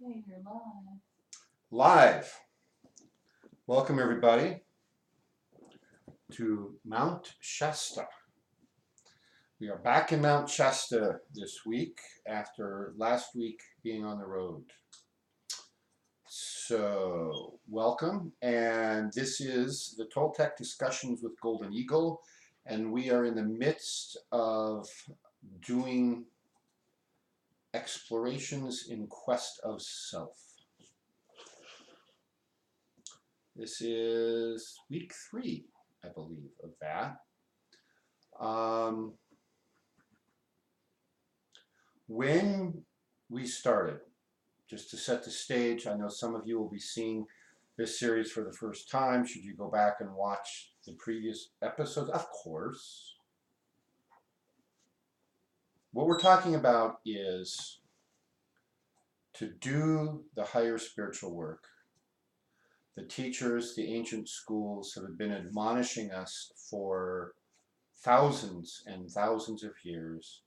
Okay, you're live. Live. Welcome everybody to Mount Shasta. We are back in Mount Shasta this week after last week being on the road. So, welcome, and this is the Toltec Discussions with Golden Eagle, and we are in the midst of doing explorations in quest of self. This is week 3, I believe, of that. When we started, just to set the stage, I know some of you will be seeing this series for the first time. Should you go back and watch the previous episodes? Of course. What we're talking about is to do the higher spiritual work. The teachers, the ancient schools have been admonishing us for thousands and thousands of years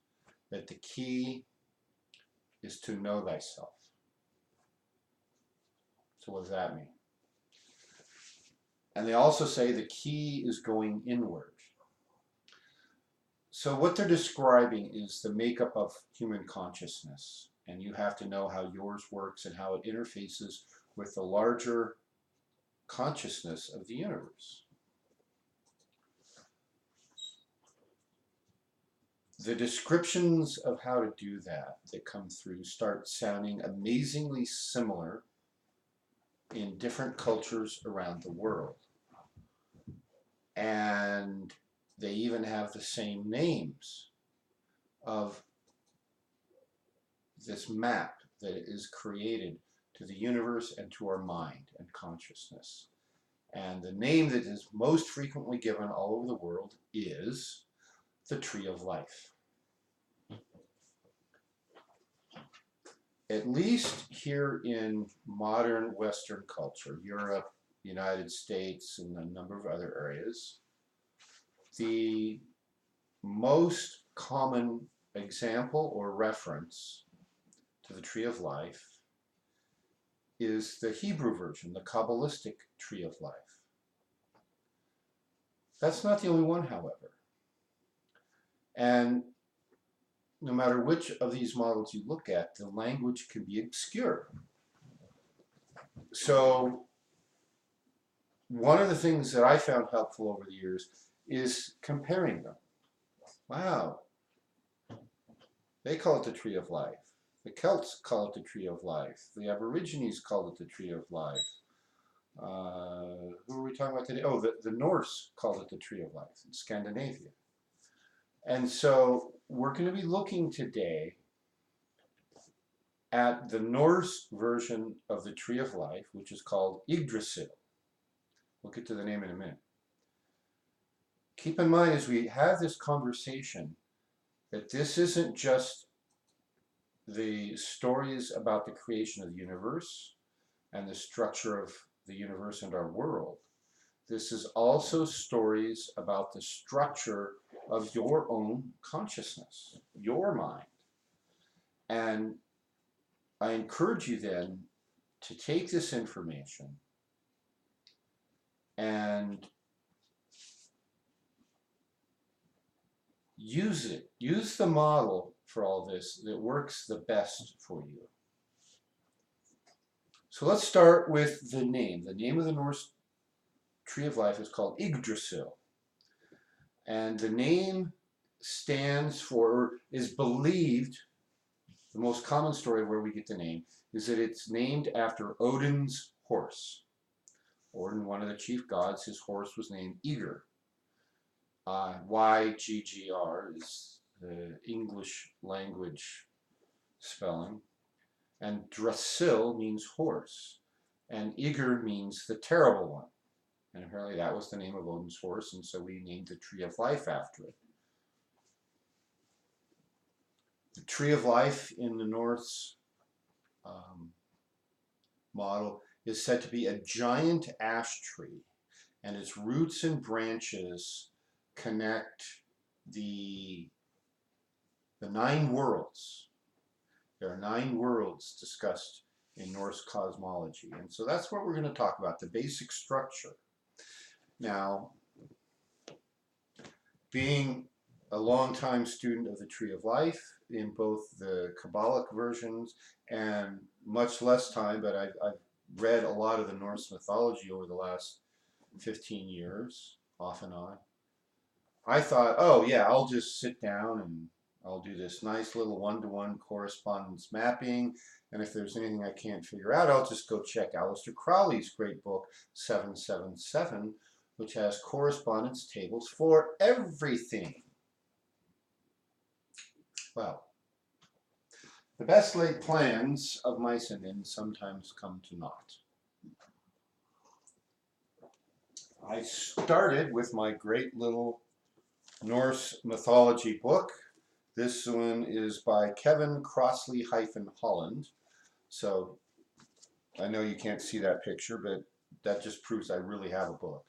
that the key is to know thyself. So what does that mean? And they also say the key is going inward. So what they're describing is the makeup of human consciousness. And you have to know how yours works and how it interfaces with the larger consciousness of the universe. The descriptions of how to do that come through start sounding amazingly similar in different cultures around the world. And they even have the same names of this map that is created to the universe and to our mind and consciousness. And the name that is most frequently given all over the world is the Tree of Life. At least here in modern Western culture, Europe, United States, and a number of other areas, the most common example or reference to the Tree of Life is the Hebrew version, the Kabbalistic Tree of Life. That's not the only one, however. And no matter which of these models you look at, the language can be obscure. So one of the things that I found helpful over the years is comparing them. Wow, they call it the Tree of Life. The Celts call it the Tree of Life. The Aborigines call it the Tree of Life. Who are we talking about today? Oh, the Norse call it the Tree of Life in Scandinavia. And so we're going to be looking today at the Norse version of the Tree of Life, which is called Yggdrasil. We'll get to the name in a minute. Keep in mind as we have this conversation that this isn't just the stories about the creation of the universe and the structure of the universe and our world. This is also stories about the structure of your own consciousness, your mind. And I encourage you then to take this information and use it. Use the model for all this that works the best for you. So let's start with the name. The name of the Norse Tree of Life is called Yggdrasil. And the name stands for, is believed, the most common story where we get the name, is that it's named after Odin's horse. Odin, one of the chief gods, his horse was named Ygr. Y-G-G-R is the English language spelling. And Drasil means horse. And Ygr means the terrible one. And apparently that was the name of Odin's horse, and so we named the Tree of Life after it. The Tree of Life in the Norse model is said to be a giant ash tree, and its roots and branches connect the 9 worlds. There are 9 worlds discussed in Norse cosmology. And so that's what we're going to talk about, the basic structure. Now, being a long-time student of the Tree of Life in both the Kabbalic versions and much less time, but I've read a lot of the Norse mythology over the last 15 years, off and on. I thought, oh yeah, I'll just sit down and I'll do this nice little one-to-one correspondence mapping, and if there's anything I can't figure out, I'll just go check Aleister Crowley's great book, 777, which has correspondence tables for everything. Well, the best laid plans of mice and men sometimes come to naught. I started with my great little Norse mythology book. This one is by Kevin Crossley-Holland. So I know you can't see that picture, but that just proves I really have a book.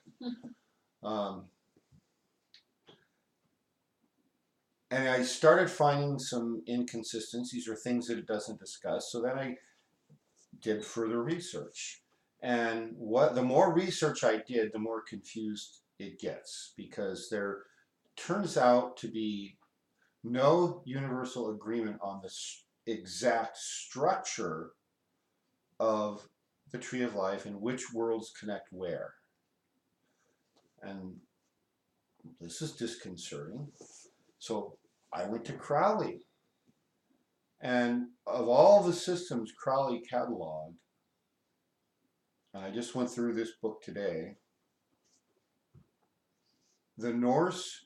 And I started finding some inconsistencies or things that it doesn't discuss. So then I did further research. And the more research I did, the more confused it gets, because there turns out to be no universal agreement on the exact structure of the Tree of Life and which worlds connect where. And this is disconcerting. So I went to Crowley. And of all the systems Crowley cataloged, and I just went through this book today, the Norse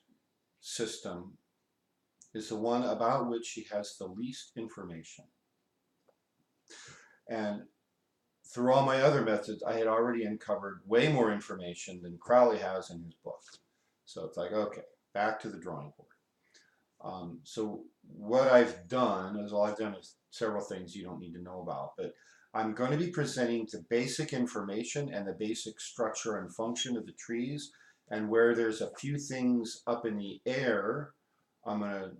system is the one about which he has the least information. And through all my other methods, I had already uncovered way more information than Crowley has in his book. So it's like, okay, back to the drawing board. So what I've done is, all I've done is several things you don't need to know about, but I'm going to be presenting the basic information and the basic structure and function of the trees, and where there's a few things up in the air, I'm going to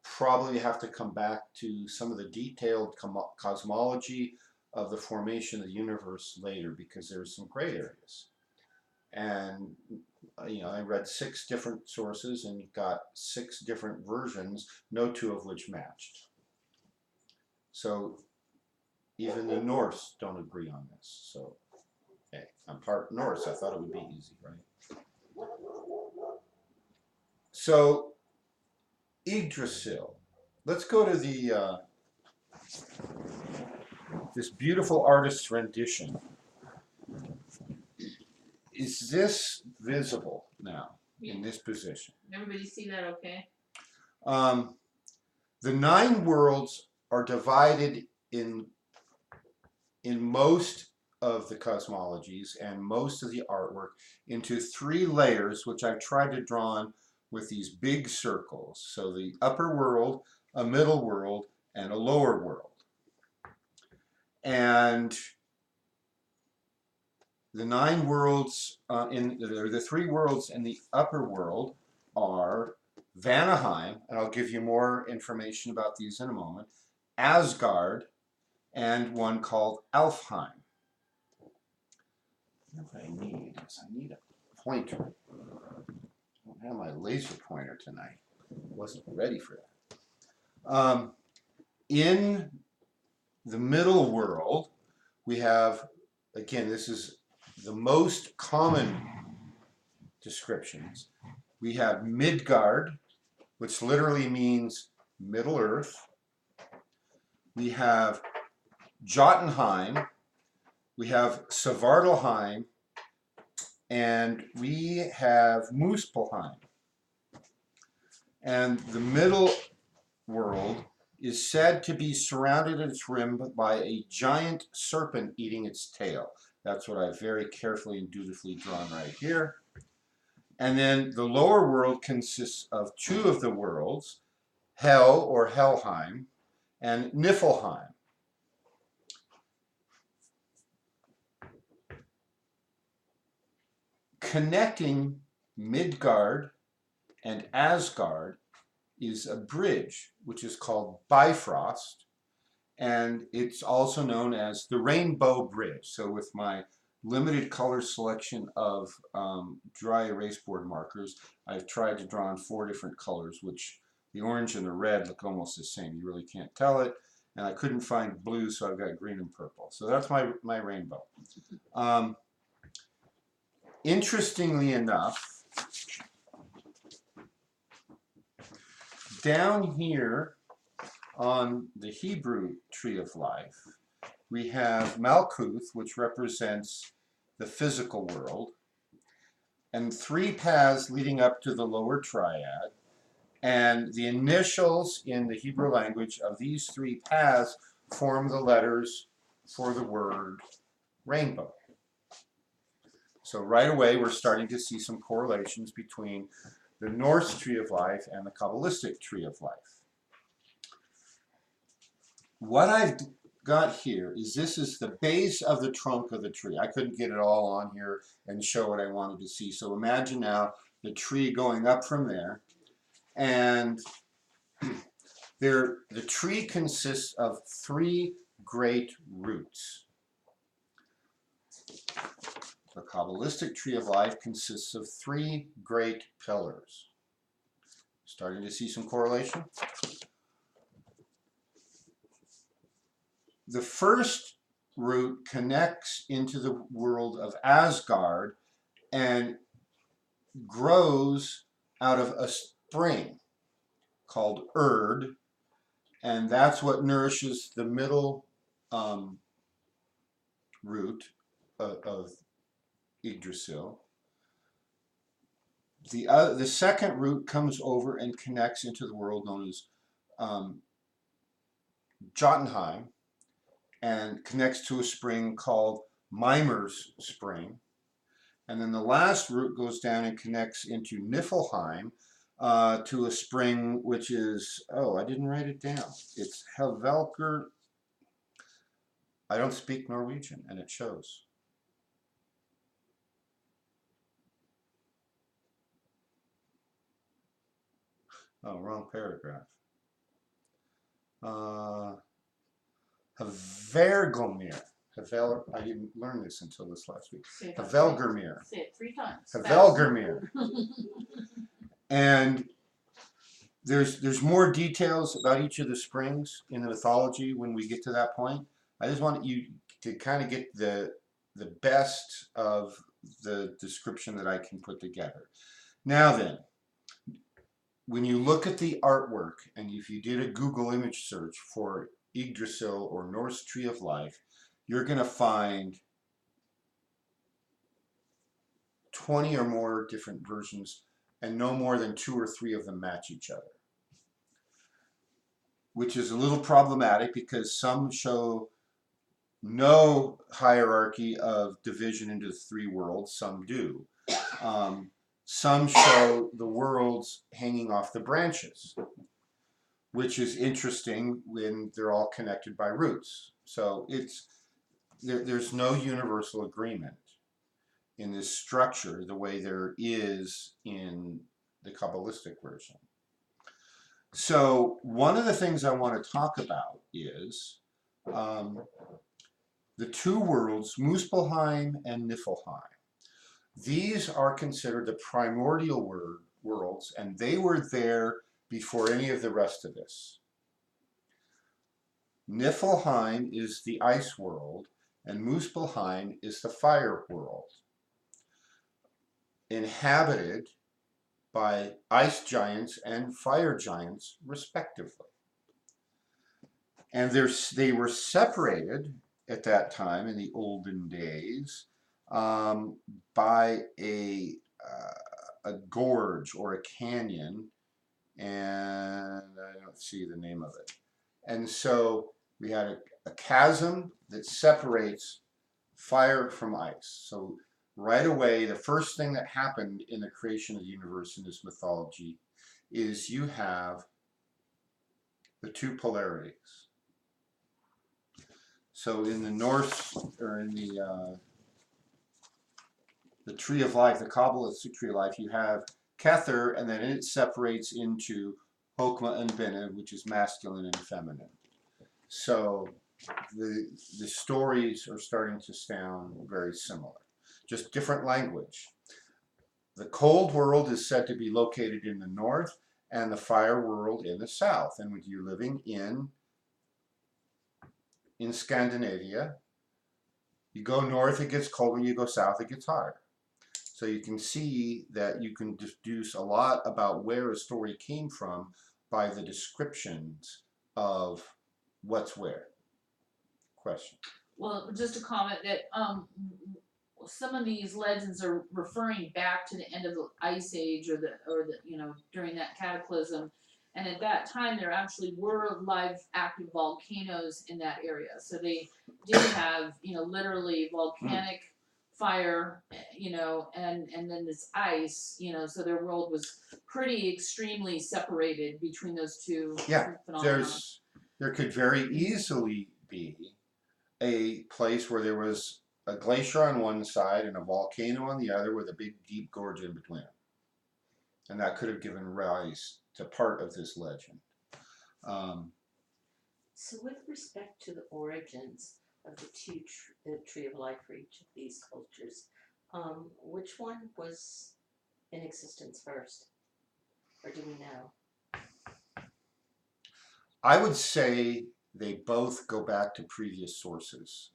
probably have to come back to some of the detailed cosmology of the formation of the universe later, because there's some gray areas. And you know, I read 6 different sources and got 6 different versions, no 2 of which matched. So even the Norse don't agree on this. So hey, I'm part Norse. I thought it would be easy, right? So Yggdrasil. Let's go to the this beautiful artist's rendition. Is this visible now in this position? Everybody see that okay? The 9 worlds are divided in most of the cosmologies and most of the artwork into 3 layers, which I've tried to draw on with these big circles. So the upper world, a middle world, and a lower world. And the 9 worlds, the 3 worlds in the upper world are Vanaheim, and I'll give you more information about these in a moment, Asgard, and one called Alfheim. What I need is I need a pointer. I don't have my laser pointer tonight. Wasn't ready for that. In the middle world, we have, again, this is the most common descriptions. We have Midgard, which literally means Middle Earth. We have Jotunheim. We have Svartalheim. And we have Muspelheim. And the middle world is said to be surrounded at its rim by a giant serpent eating its tail. That's what I've very carefully and dutifully drawn right here. And then the lower world consists of 2 of the worlds, Hel or Helheim and Niflheim. Connecting Midgard and Asgard is a bridge, which is called Bifrost, and it's also known as the Rainbow Bridge. So with my limited color selection of dry erase board markers, I've tried to draw in 4 different colors, which the orange and the red look almost the same. You really can't tell it. And I couldn't find blue, so I've got green and purple. So that's my rainbow. Interestingly enough, down here on the Hebrew tree of life, we have Malkuth, which represents the physical world, and 3 paths leading up to the lower triad. And the initials in the Hebrew language of these 3 paths form the letters for the word rainbow. So right away, we're starting to see some correlations between the Norse tree of life and the Kabbalistic tree of life. What I've got here is this is the base of the trunk of the tree. I couldn't get it all on here and show what I wanted to see. So imagine now the tree going up from there. And the tree consists of 3 great roots. The Kabbalistic tree of life consists of 3 great pillars. Starting to see some correlation? The first root connects into the world of Asgard and grows out of a spring called Erd, and that's what nourishes the middle root of Yggdrasil. The second root comes over and connects into the world known as Jotunheim and connects to a spring called Mimer's Spring. And then the last root goes down and connects into Niflheim to a spring which is, oh, I didn't write it down. It's Helvelger. I don't speak Norwegian, and it shows. Oh, wrong paragraph. Havelgomir. I didn't learn this until this last week. Havelgomir. Say it 3 times. Havelgomir. And there's more details about each of the springs in the mythology when we get to that point. I just want you to kind of get the best of the description that I can put together. Now then, when you look at the artwork, and if you did a Google image search for Yggdrasil or Norse Tree of Life, you're going to find 20 or more different versions, and no more than 2 or 3 of them match each other, which is a little problematic because some show no hierarchy of division into 3 worlds, some do. Some show the worlds hanging off the branches, which is interesting when they're all connected by roots. So there's no universal agreement in this structure the way there is in the Kabbalistic version. So one of the things I want to talk about is the 2 worlds, Muspelheim and Niflheim. These are considered the primordial worlds, and they were there before any of the rest of this. Niflheim is the ice world, and Muspelheim is the fire world, inhabited by ice giants and fire giants, respectively. And they were separated at that time in the olden days by a gorge or a canyon, and I don't see the name of it. And so we had a chasm that separates fire from ice. So right away, the first thing that happened in the creation of the universe in this mythology is you have the 2 polarities. So in the Norse, or in the tree of life, the Kabbalistic tree of life, you have Kether, and then it separates into Hokmah and Bina, which is masculine and feminine. So the stories are starting to sound very similar, just different language. The cold world is said to be located in the north and the fire world in the south. And with you living in Scandinavia, you go north, it gets colder, you go south, it gets hotter. So you can see that you can deduce a lot about where a story came from by the descriptions of what's where. Question. Well, just a comment that some of these legends are referring back to the end of the ice age or the during that cataclysm, and at that time there actually were live active volcanoes in that area, so they did have literally Mm. volcanic fire, and then this ice, so their world was pretty extremely separated between those two Yeah, phenomena. there could very easily be a place where there was a glacier on one side and a volcano on the other with a big deep gorge in between them. And that could have given rise to part of this legend. Um, So, with respect to the origins of the tree of life for each of these cultures, which one was in existence first, or do we know? I would say they both go back to previous sources.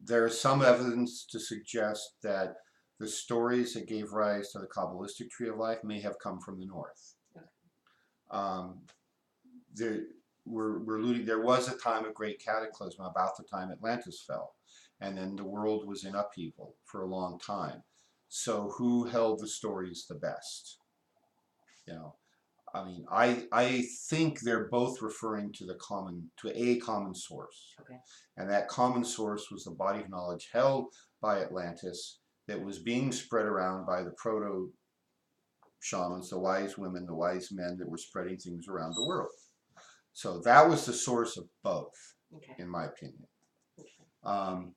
There is some evidence to suggest that the stories that gave rise to the Kabbalistic tree of life may have come from the north. Okay. Um, there, we're alluding, there was a time of great cataclysm about the time Atlantis fell, and then the world was in upheaval for a long time. So who held the stories the best? You know, I mean, I think they're both referring to a common source, Okay. and that common source was the body of knowledge held by Atlantis that was being spread around by the proto shamans, the wise women, the wise men that were spreading things around the world. So that was the source of both, Okay. in my opinion. Okay.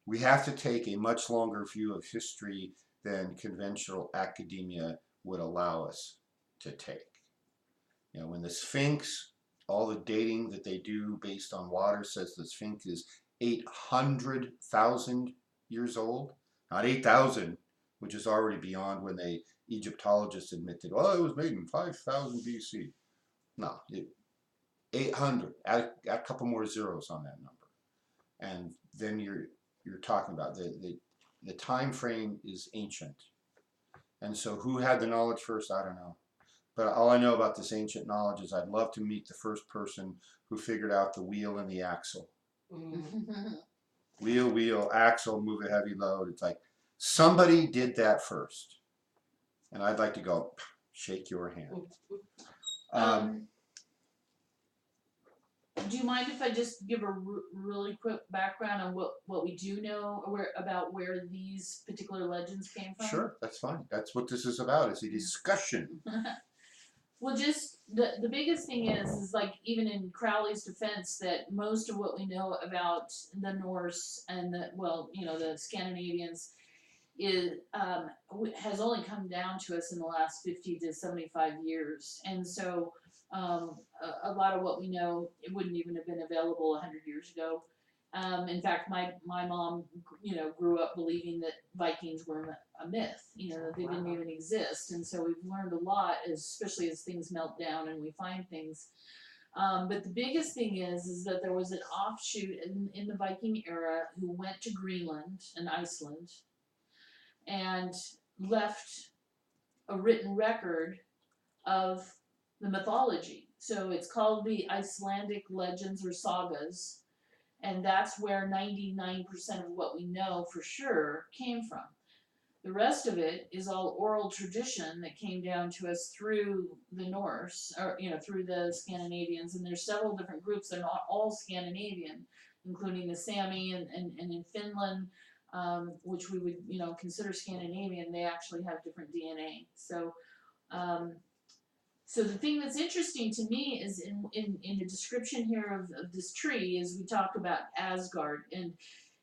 We have to take a much longer view of history than conventional academia would allow us to take. You know, when the Sphinx, all the dating that they do based on water says the Sphinx is 800,000 years old, not 8,000, which is already beyond when the Egyptologists admitted, well, it was made in 5,000 BC. No, 800. Add a couple more zeros on that number, and then you're talking about the time frame is ancient. And so, who had the knowledge first? I don't know. But all I know about this ancient knowledge is I'd love to meet the first person who figured out the wheel and the axle. Mm. Wheel, axle, move a heavy load. It's like somebody did that first. And I'd like to go, shake your hand. Do you mind if I just give a really quick background on what we do know about where these particular legends came from? Sure, that's fine. That's what this is about. It's a discussion. Well, just the biggest thing is like even in Crowley's defense that most of what we know about the Norse and the Scandinavians is has only come down to us in the last 50 to 75 years, and so a lot of what we know it wouldn't even have been available 100 years ago. In fact, my mom, grew up believing that Vikings were a myth, that they didn't even exist, and so we've learned a lot, especially as things melt down and we find things. But the biggest thing is that there was an offshoot in the Viking era who went to Greenland and Iceland and left a written record of the mythology. So it's called the Icelandic legends or sagas, and that's where 99% of what we know for sure came from. The rest of it is all oral tradition that came down to us through the Norse, or through the Scandinavians. And there's several different groups. They're not all Scandinavian, including the Sami and in Finland, which we would consider Scandinavian. They actually have different DNA. Um, so the thing that's interesting to me is in the description here of this tree is we talk about Asgard, and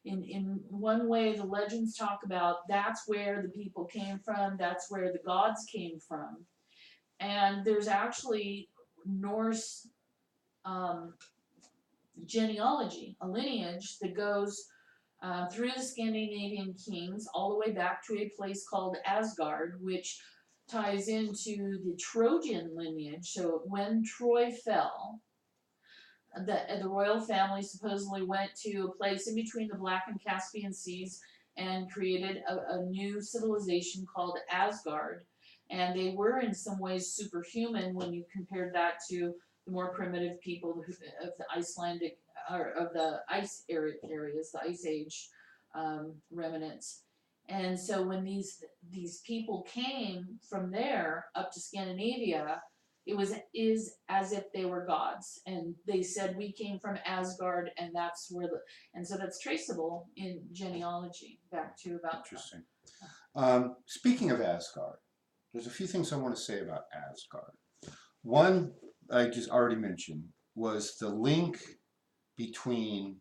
in one way the legends talk about that's where the people came from, that's where the gods came from, and there's actually Norse genealogy, a lineage that goes through the Scandinavian kings all the way back to a place called Asgard, which ties into the Trojan lineage. So when Troy fell, the royal family supposedly went to a place in between the Black and Caspian Seas and created a new civilization called Asgard. And they were in some ways superhuman when you compared that to the more primitive people of the Icelandic or of the ice areas, the Ice Age remnants. And so when these people came from there up to Scandinavia, it was is as if they were gods, and they said we came from Asgard, and that's where and so that's traceable in genealogy back to about. Interesting. Speaking of Asgard, there's a few things I want to say about Asgard. One I just already mentioned was the link between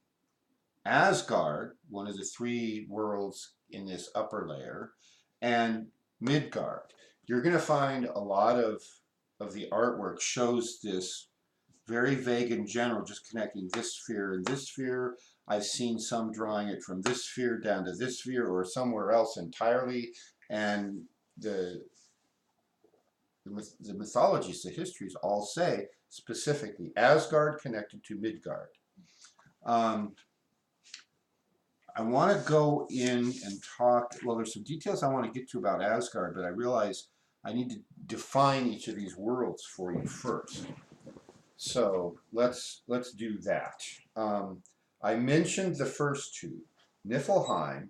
Asgard, one of the three worlds in this upper layer, and Midgard. You're going to find a lot of the artwork shows this very vague in general, just connecting this sphere and this sphere. I've seen some drawing it from this sphere down to this sphere or somewhere else entirely. And the mythologies, the histories all say specifically Asgard connected to Midgard. I want to go in and talk, well, there's some details I want to get to about Asgard, but I realize I need to define each of these worlds for you first. So let's do that. I mentioned the first two, Niflheim,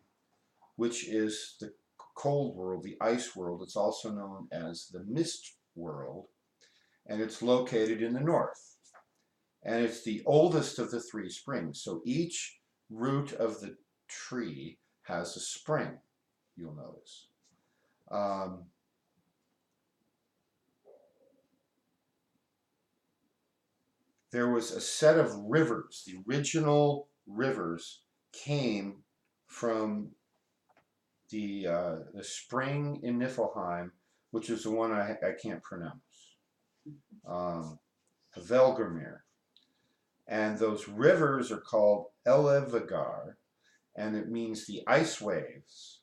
which is the cold world, the ice world. It's also known as the mist world, and it's located in the north. And it's the oldest of the three springs. So each root of the tree has a spring, you'll notice. There was a set of rivers. The original rivers came from the spring in Niflheim, which is the one I can't pronounce, Velgermir. And those rivers are called Elevagar, and it means the ice waves.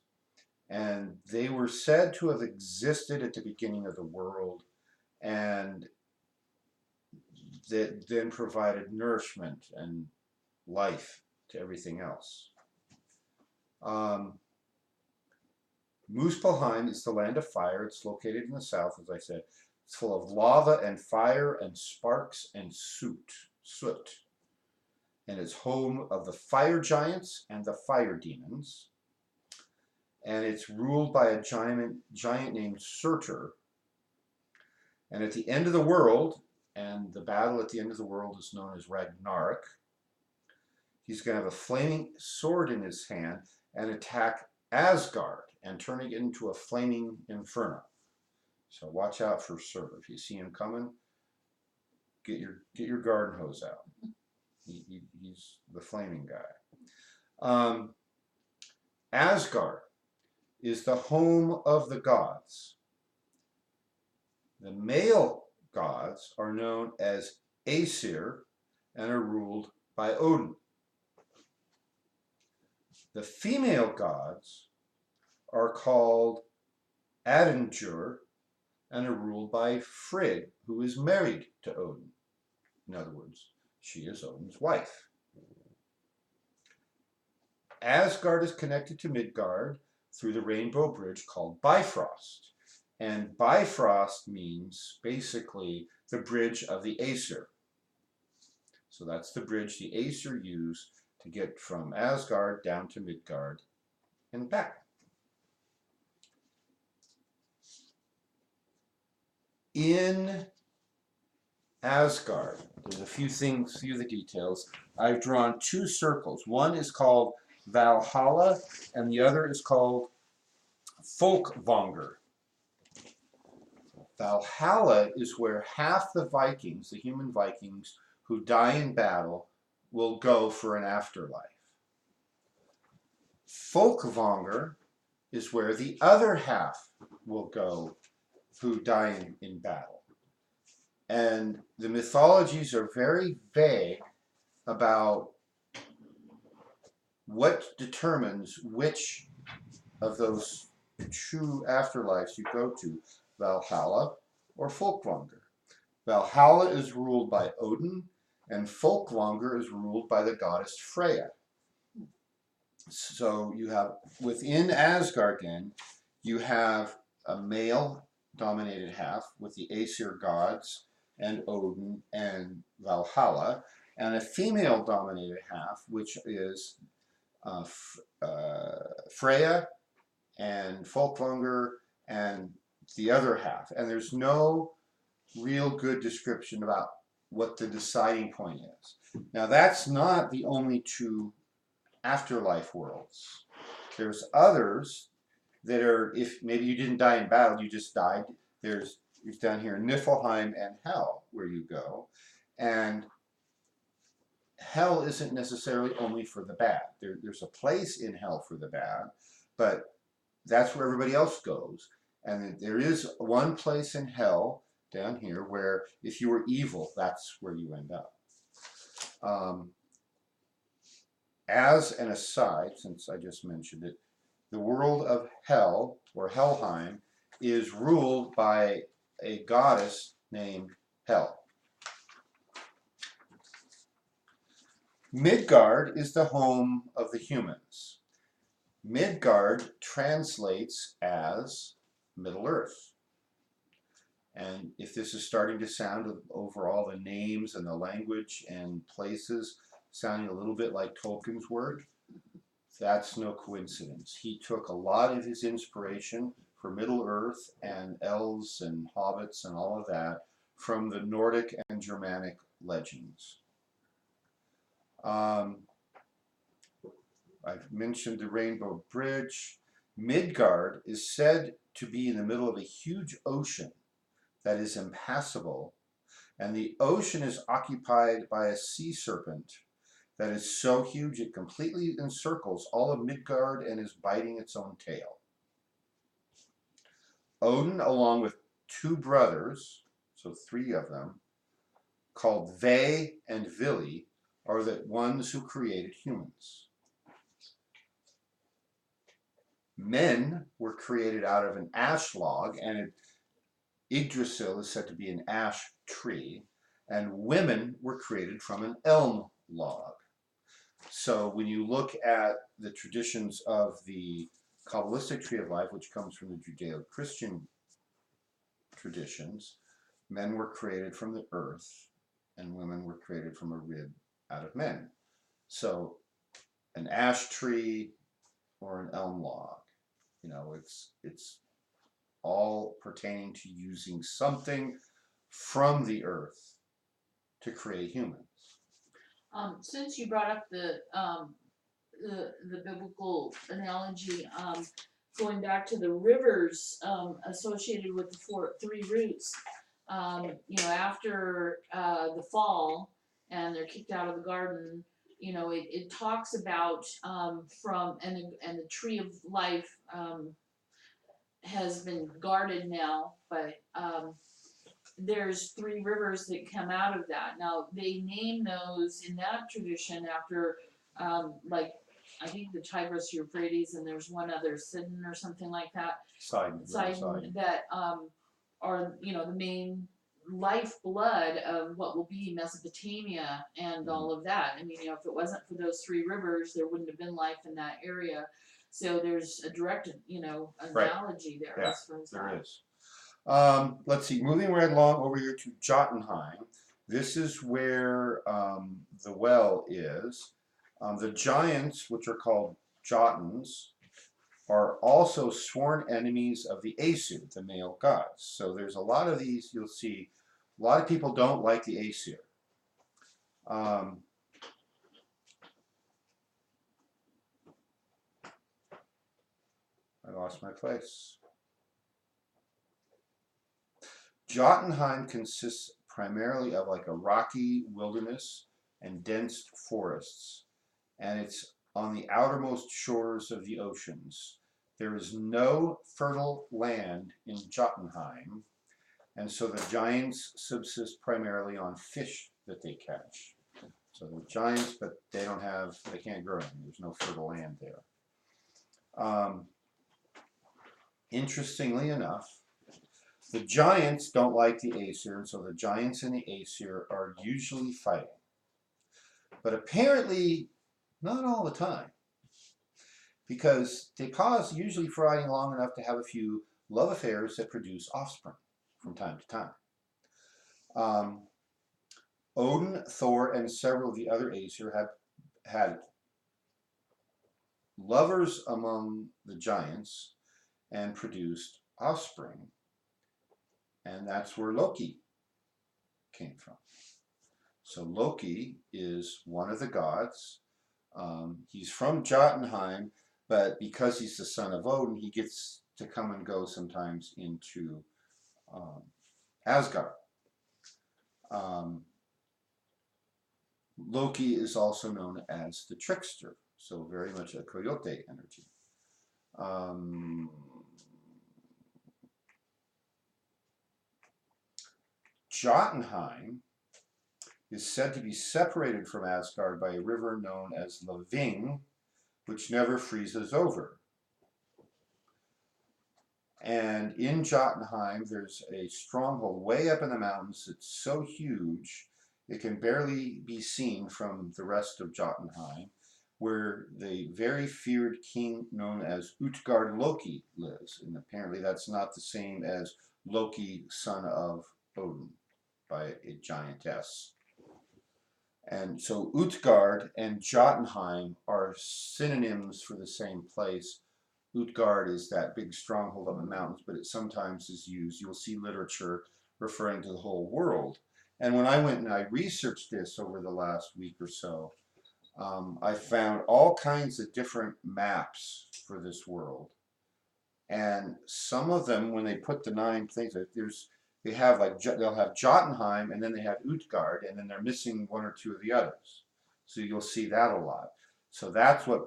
And they were said to have existed at the beginning of the world, and that then provided nourishment and life to everything else. Muspelheim is the land of fire. It's located in the south, as I said. It's full of lava and fire and sparks and soot. And it's home of the fire giants and the fire demons. And it's ruled by a giant named Surtur. And at the end of the world, and the battle at the end of the world is known as Ragnarok, he's going to have a flaming sword in his hand and attack Asgard and turning it into a flaming inferno. So watch out for Surtur. If you see him coming, get your garden hose out. He's the flaming guy. Asgard is the home of the gods. The male gods are known as Aesir and are ruled by Odin. The female gods are called Adendur and are ruled by Frigg, who is married to Odin. In other words, she is Odin's wife. Asgard is connected to Midgard through the rainbow bridge called Bifrost. And Bifrost means basically the bridge of the Aesir. So that's the bridge the Aesir use to get from Asgard down to Midgard and back. In Asgard, there's a few of the details. I've drawn two circles. One is called Valhalla, and the other is called Folkvanger. Valhalla is where half the Vikings, the human Vikings, who die in battle, will go for an afterlife. Folkvanger is where the other half will go who die in battle. And the mythologies are very vague about what determines which of those two afterlives you go to, Valhalla or Folkvanger. Valhalla is ruled by Odin, and Folkvanger is ruled by the goddess Freya. So you have, within Asgard then, you have a male-dominated half with the Aesir gods and Odin and Valhalla, and a female-dominated half, which is Freya and Folkvanger and the other half. And there's no real good description about what the deciding point is. Now, that's not the only two afterlife worlds. There's others that are, if maybe you didn't die in battle, you just died. There's down here Niflheim and Hell where you go. And Hell isn't necessarily only for the bad. There's a place in Hell for the bad, but that's where everybody else goes. And there is one place in Hell down here where if you were evil, that's where you end up. As an aside, since I just mentioned it, the world of Hell, or Helheim, is ruled by a goddess named Hel. Midgard is the home of the humans. Midgard translates as Middle Earth. And if this is starting to sound overall the names and the language and places sounding a little bit like Tolkien's word, that's no coincidence. He took a lot of his inspiration for Middle Earth and elves and hobbits and all of that from the Nordic and Germanic legends. I've mentioned the Rainbow Bridge. Midgard is said to be in the middle of a huge ocean that is impassable, and the ocean is occupied by a sea serpent that is so huge it completely encircles all of Midgard and is biting its own tail. Odin, along with two brothers, so three of them, called Ve and Vili, are the ones who created humans. Men were created out of an ash log, and Yggdrasil is said to be an ash tree, and women were created from an elm log. So when you look at the traditions of the Kabbalistic tree of life, which comes from the Judeo-Christian traditions, men were created from the earth, and women were created from a rib out of men. So an ash tree or an elm log, you know, it's all pertaining to using something from the earth to create humans. Since you brought up the biblical analogy, going back to the rivers associated with the three roots, after the fall and they're kicked out of the garden, it talks about and the tree of life has been guarded now, but there's three rivers that come out of that. Now they name those in that tradition after I think the Tigris, Euphrates, and there's one other, Sidon or something like that. Sidon. That are the main lifeblood of what will be Mesopotamia and all of that. I mean, if it wasn't for those three rivers, there wouldn't have been life in that area. So there's a direct, analogy there. Yeah, as far as there that. is. Let's see, moving right along over here to Jotunheim. This is where the well is. The giants, which are called Jotuns, are also sworn enemies of the Aesir, the male gods. So there's a lot of these, you'll see, a lot of people don't like the Aesir. I lost my place. Jotunheim consists primarily of like a rocky wilderness and dense forests, and it's on the outermost shores of the oceans. There is no fertile land in Jotunheim, And so the giants subsist primarily on fish that they catch. So they're giants, but they can't grow anything. There's no fertile land there. Interestingly enough, the giants don't like the Aesir, and so the giants and the Aesir are usually fighting. But apparently, not all the time. Because they pause usually fighting long enough to have a few love affairs that produce offspring from time to time. Odin, Thor, and several of the other Aesir have had lovers among the giants and produced offspring. And that's where Loki came from. So Loki is one of the gods. He's from Jotunheim, but because he's the son of Odin, he gets to come and go sometimes into Asgard. Loki is also known as the trickster, so very much a coyote energy. Jotunheim is said to be separated from Asgard by a river known as the Ving, which never freezes over. And in Jotunheim, there's a stronghold way up in the mountains that's so huge it can barely be seen from the rest of Jotunheim, where the very feared king known as Utgard Loki lives. And apparently that's not the same as Loki, son of Odin, by a giantess. And so Utgard and Jotunheim are synonyms for the same place. Utgard is that big stronghold on the mountains, but it sometimes is used. You'll see literature referring to the whole world. And when I went and I researched this over the last week or so, I found all kinds of different maps for this world. And some of them, when they put the 9 things, they'll have Jotunheim, and then they have Utgard, and then they're missing 1 or 2 of the others. So you'll see that a lot. So that's what,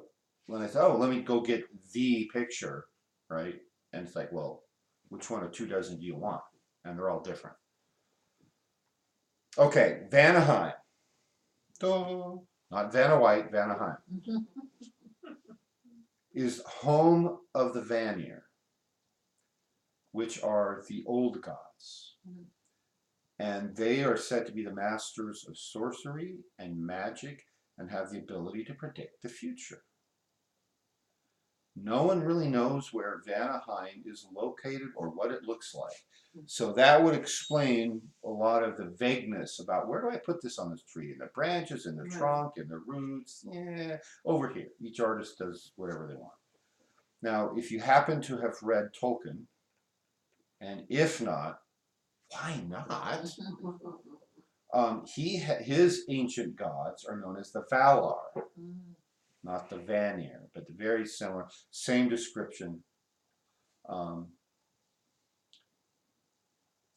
when I thought, oh, let me go get the picture, right? And it's like, well, which 1 or 2 dozen do you want? And they're all different. Okay, Vanaheim. Not Vanna White, Vanaheim. Is home of the Vanir, which are the old gods. And they are said to be the masters of sorcery and magic and have the ability to predict the future. No one really knows where Vanaheim is located or what it looks like. So that would explain a lot of the vagueness about where do I put this on this tree? In the branches, in the trunk, in the roots? Yeah, over here. Each artist does whatever they want. Now, if you happen to have read Tolkien, and if not, why not? His ancient gods are known as the Valar, not the Vanir, but the very similar, same description.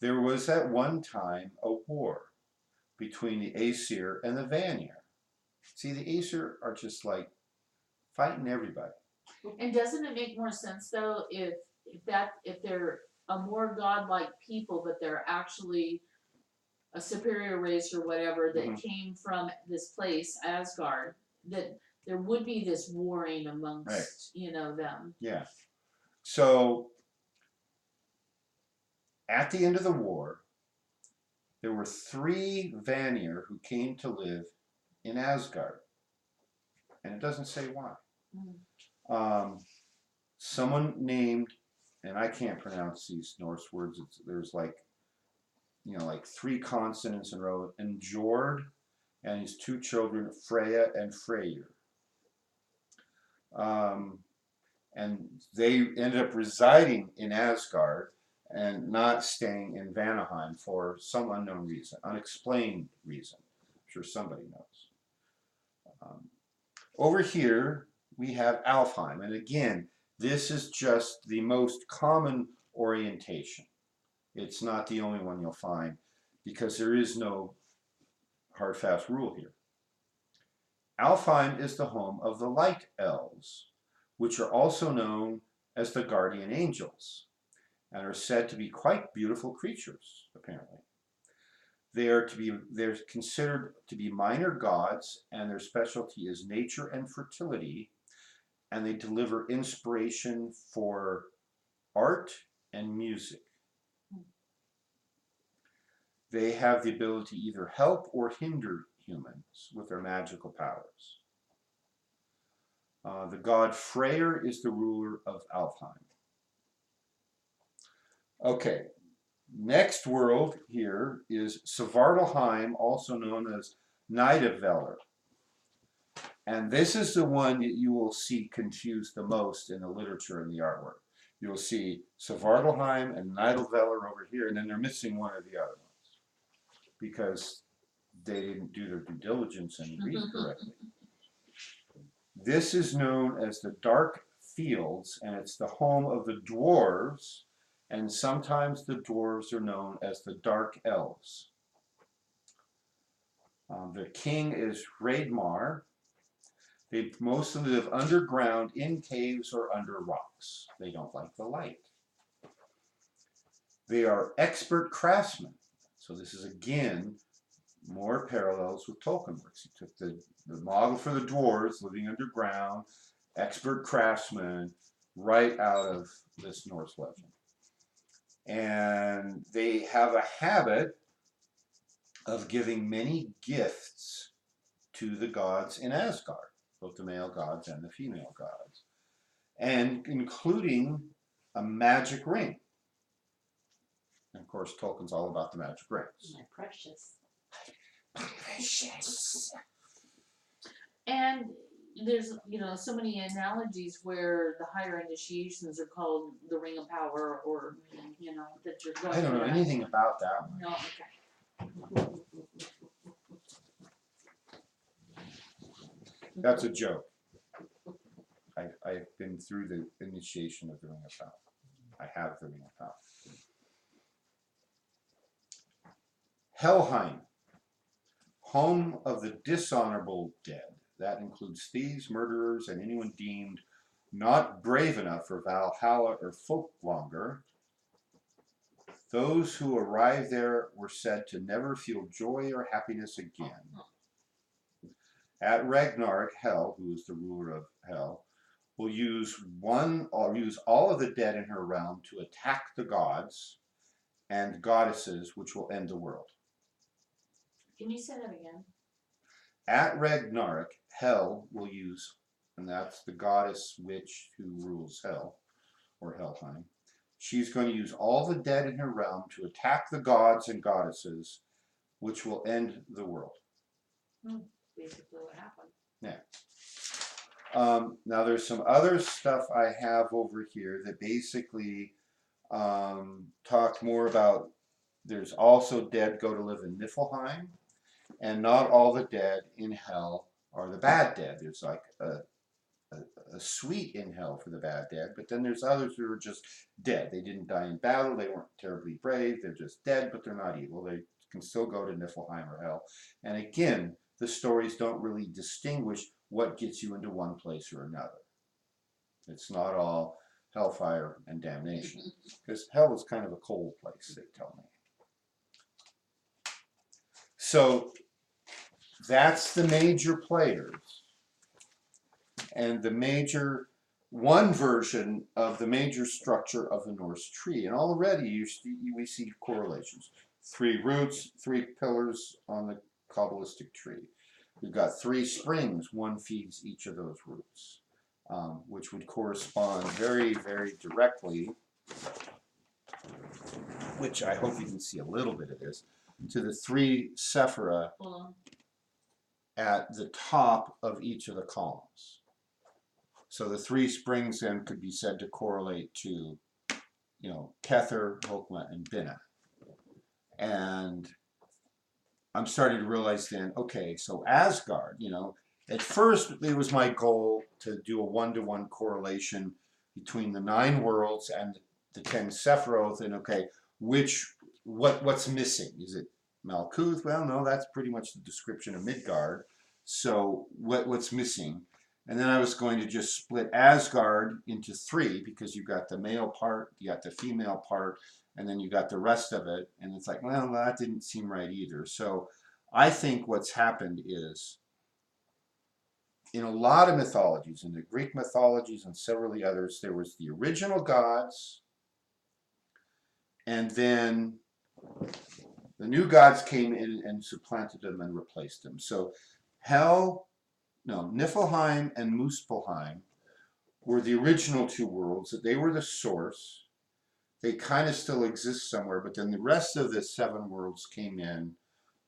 There was at one time a war between the Aesir and the Vanir. See, the Aesir are just like fighting everybody. And doesn't it make more sense though if they're a more godlike people, but they're actually a superior race or whatever that came from this place, Asgard, that there would be this warring amongst, them. Yeah. So at the end of the war, there were 3 Vanir who came to live in Asgard. And it doesn't say why. Someone named, and I can't pronounce these Norse words, there's like 3 consonants in a row, and Njord and his 2 children, Freya and Freyr. And they ended up residing in Asgard and not staying in Vanaheim for some unknown reason, unexplained reason. I'm sure somebody knows. Over here, we have Alfheim. And again, this is just the most common orientation. It's not the only one you'll find because there is no hard, fast rule here. Alfheim is the home of the Light Elves, which are also known as the Guardian Angels. and are said to be quite beautiful creatures, apparently. They're considered to be minor gods, and their specialty is nature and fertility, and they deliver inspiration for art and music. They have the ability to either help or hinder humans with their magical powers. The god Freyr is the ruler of Alfheim. Okay, next world here is Svartalheim, also known as Nidavellir. And this is the one that you will see confused the most in the literature and the artwork. You'll see Svartalheim and Nidavellir over here, and then they're missing one of the other ones because they didn't do their due diligence and read correctly. This is known as the Dark Fields, and it's the home of the dwarves, and sometimes the dwarves are known as the Dark Elves. The king is Hreidmar. They mostly live underground in caves or under rocks. They don't like the light. They are expert craftsmen. So this is again more parallels with Tolkien works. He took the model for the dwarves living underground, expert craftsmen, right out of this Norse legend. And they have a habit of giving many gifts to the gods in Asgard, both the male gods and the female gods, and including a magic ring. And of course, Tolkien's all about the magic rings. My precious. Precious. And there's, so many analogies where the higher initiations are called the Ring of Power, or, that you're going I don't know through that. anything about that one. No, okay. That's a joke. I've been through the initiation of the Ring of Power. I have the Ring of Power. Helheim, home of the dishonorable dead. That includes thieves, murderers, and anyone deemed not brave enough for Valhalla or Folkvanger. Those who arrived there were said to never feel joy or happiness again. At Ragnarok, Hel, who is the ruler of Hell, will use all of the dead in her realm to attack the gods and goddesses, which will end the world. Can you say that again? At Ragnarok, Hel will use, and that's the goddess witch who rules Hell, or Helheim. She's going to use all the dead in her realm to attack the gods and goddesses, which will end the world. Basically what happened. Yeah. Now there's some other stuff I have over here that basically talk more about, there's also dead go to live in Niflheim, and not all the dead in hell are the bad dead. There's like a suite in hell for the bad dead, but then there's others who are just dead. They didn't die in battle, they weren't terribly brave, they're just dead, but they're not evil. They can still go to Niflheim or hell. And again, the stories don't really distinguish what gets you into one place or another. It's not all hellfire and damnation, because hell is kind of a cold place, they tell me. So that's the major players, and one version of the major structure of the Norse tree. And already we see correlations. 3 roots, 3 pillars on the Kabbalistic tree. We've got 3 springs, one feeds each of those roots, which would correspond very, very directly, which I hope you can see a little bit of this, to the 3 sephira at the top of each of the columns. So the 3 springs then could be said to correlate to, Kether, Hokma, and Binah. And I'm starting to realize then, okay, so Asgard, at first it was my goal to do a 1-to-1 correlation between the 9 worlds and the 10 Sephiroth, and okay, what's missing? Is it Malkuth? Well, no, that's pretty much the description of Midgard. So what's missing? And then I was going to just split Asgard into three because you've got the male part, you got the female part, and then you got the rest of it. And it's like, well, that didn't seem right either. So I think what's happened is in a lot of mythologies, in the Greek mythologies and several of the others, there was the original gods, and then the new gods came in and supplanted them and replaced them. So Niflheim and Muspelheim were the original two worlds. That they were the source. They kind of still exist somewhere, but then the rest of the seven worlds came in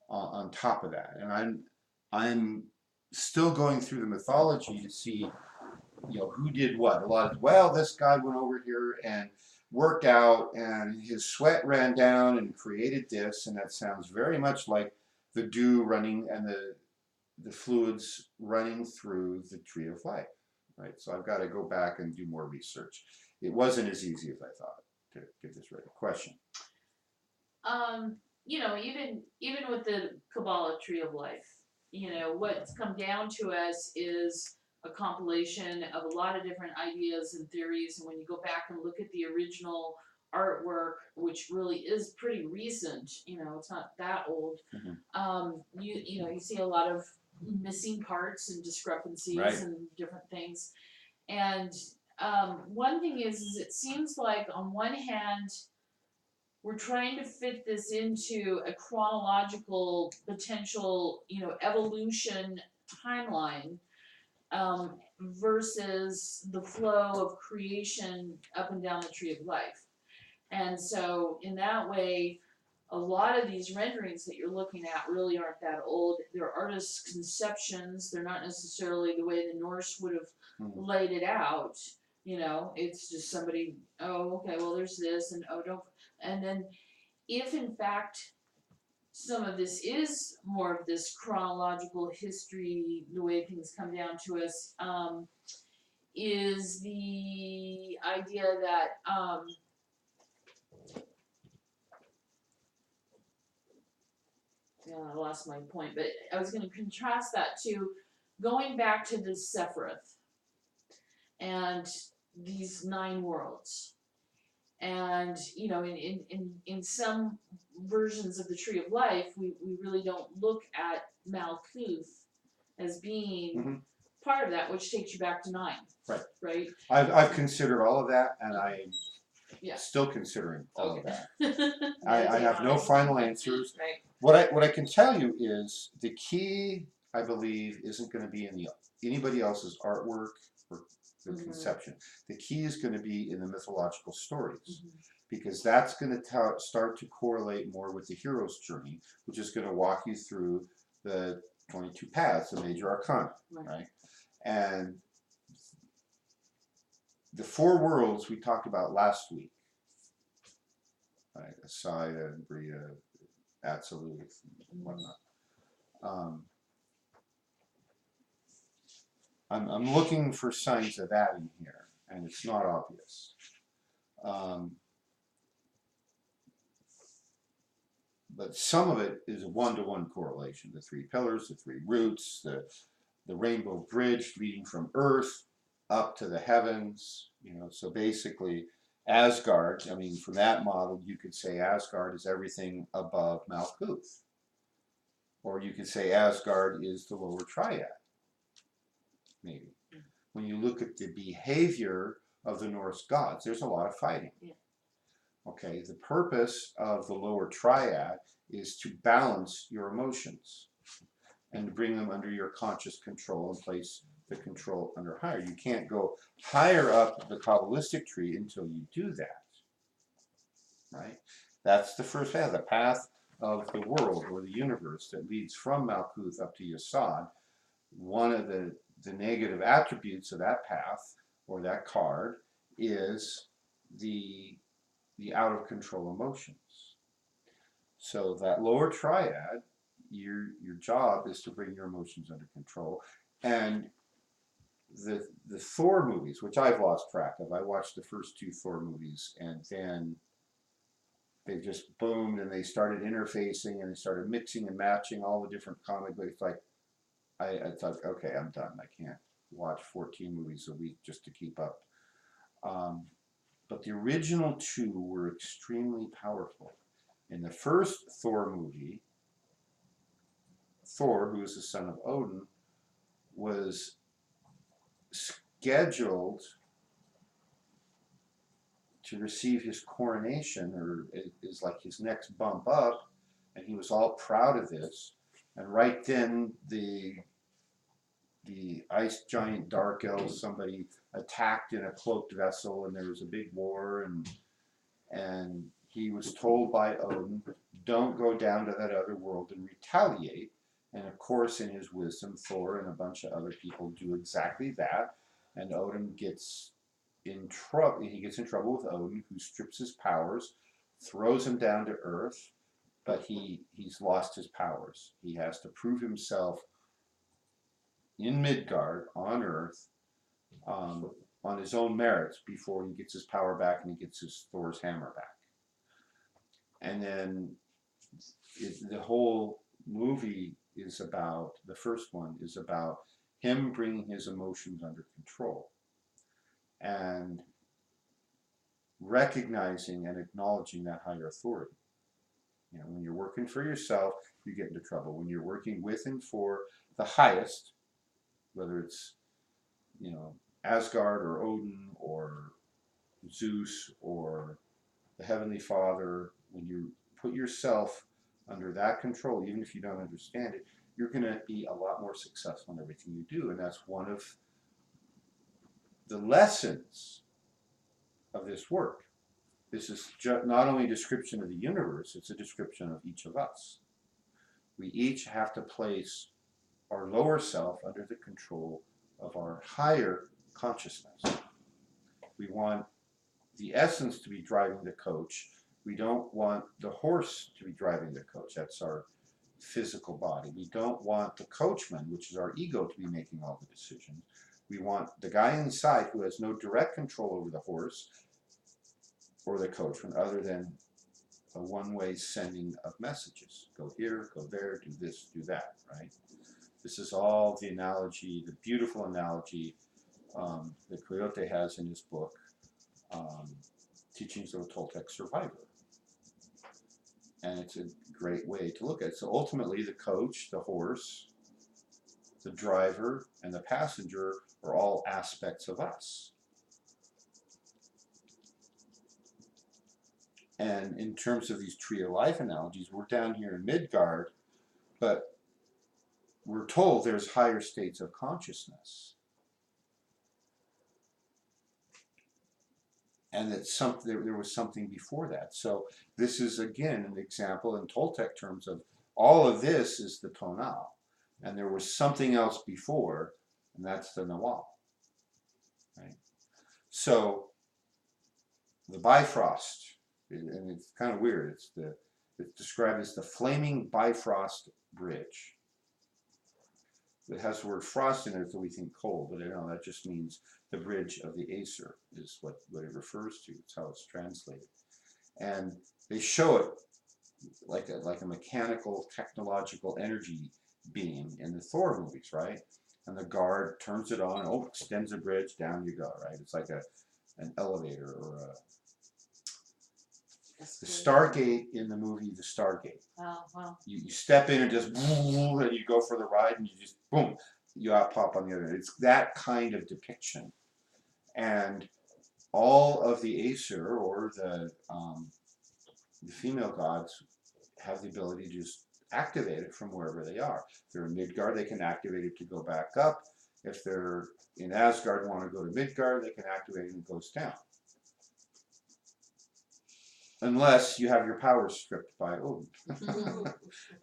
on top of that. And I'm still going through the mythology to see, who did what. A lot of, well, this guy went over here and worked out and his sweat ran down and created this, and that sounds very much like the dew running and the fluids running through the tree of life, right? So I've got to go back and do more research. It wasn't as easy as I thought to get this right. Question. Even with the Kabbalah tree of life, what's come down to us is a compilation of a lot of different ideas and theories. And when you go back and look at the original artwork, which really is pretty recent, it's not that old. You see a lot of missing parts and discrepancies Right. and different things. And one thing is it seems like on one hand we're trying to fit this into a chronological potential, evolution timeline, versus the flow of creation up and down the tree of life. And so in that way, a lot of these renderings that you're looking at really aren't that old. They're artists' conceptions. They're not necessarily the way the Norse would have laid it out. It's just somebody, oh, okay, well, there's this, and oh, don't. And then if in fact some of this is more of this chronological history, the way things come down to us, is the idea that I lost my point, but I was going to contrast that to going back to the Sephiroth and these 9 worlds. And in some versions of the Tree of Life, we really don't look at Malkuth as being part of that, which takes you back to 9. Right. Right. I've considered all of that, and I'm Yeah. still considering all of that. Yeah, I have no final answers. Right. What I can tell you is the key, I believe, isn't going to be in anybody else's artwork or the conception. The key is going to be in the mythological stories, because that's going to start to correlate more with the hero's journey, which is going to walk you through the 22 paths, the major arcana, right? And the 4 worlds we talked about last week, right? Asaya, Bria, Absolute, and whatnot. I'm looking for signs of that in here, and it's not obvious. But some of it is a one-to-one correlation. The 3 pillars, the 3 roots, the rainbow bridge leading from Earth up to the heavens. So basically, Asgard, from that model, you could say Asgard is everything above Malkuth. Or you could say Asgard is the lower triad, maybe. When you look at the behavior of the Norse gods, there's a lot of fighting. Yeah. Okay, the purpose of the lower triad is to balance your emotions and to bring them under your conscious control and place the control under higher. You can't go higher up the Kabbalistic tree until you do that, right? That's the first path, the path of the world or the universe that leads from Malkuth up to Yesod. One of the negative attributes of that path or that card is the out of control emotions. So that lower triad, your job is to bring your emotions under control. And the Thor movies, which I've lost track of, I watched the first 2 Thor movies, and then they just boomed and they started interfacing and they started mixing and matching all the different comic books. I thought, okay, I'm done. I can't. watch 14 movies a week just to keep up. But the original two were extremely powerful. In the first Thor movie, Thor, who is the son of Odin, was scheduled to receive his coronation, or is like his next bump up, and he was all proud of this. And right then, the ice giant dark elves, somebody attacked in a cloaked vessel, and there was a big war, and he was told by Odin, don't go down to that other world and retaliate. And of course, in his wisdom, Thor and a bunch of other people do exactly that. And Odin gets in trouble. He gets in trouble with Odin, who strips his powers, throws him down to Earth, but he's lost his powers. He has to prove himself in Midgard, on Earth, on his own merits before he gets his power back and he gets his Thor's hammer back. And then the whole movie is about, the first one is about him bringing his emotions under control and recognizing and acknowledging that higher authority. You know, when you're working for yourself, you get into trouble. When you're working with and for the highest, whether it's, you know, Asgard or Odin or Zeus or the Heavenly Father, when you put yourself under that control, even if you don't understand it, you're going to be a lot more successful in everything you do. And that's one of the lessons of this work. This is not only a description of the universe, it's a description of each of us. We each have to place our lower self under the control of our higher consciousness. We want the essence to be driving the coach. We don't want the horse to be driving the coach. That's our physical body. We don't want the coachman, which is our ego, to be making all the decisions. We want the guy inside who has no direct control over the horse or the coachman other than a one-way sending of messages. Go here, go there, do this, do that, right? This is all the analogy, the beautiful analogy that Coyote has in his book, Teachings of a Toltec Survivor. And it's a great way to look at it. So ultimately, the coach, the horse, the driver, and the passenger are all aspects of us. And in terms of these tree of life analogies, we're down here in Midgard, but we're told there's higher states of consciousness. And that there was something before that. So this is, again, an example in Toltec terms of all of this is the tonal. And there was something else before, and that's the nawal. Right? So the Bifrost, and it's kind of weird, it's described as the flaming Bifrost bridge. It has the word frost in it, so we think cold, but no, that just means the bridge of the Aesir is what it refers to. It's how it's translated. And they show it like a mechanical, technological energy beam in the Thor movies, right? And the guard turns it on, extends the bridge, down you go, right? It's like an elevator or the Stargate in the movie The Stargate. Oh, wow. You step in and just boom, and you go for the ride and you just boom, you out pop on the other end. It's that kind of depiction. And all of the Aesir or the female gods have the ability to just activate it from wherever they are. If they're in Midgard, they can activate it to go back up. If they're in Asgard and want to go to Midgard, they can activate it and it goes down. Unless you have your powers stripped by Odin.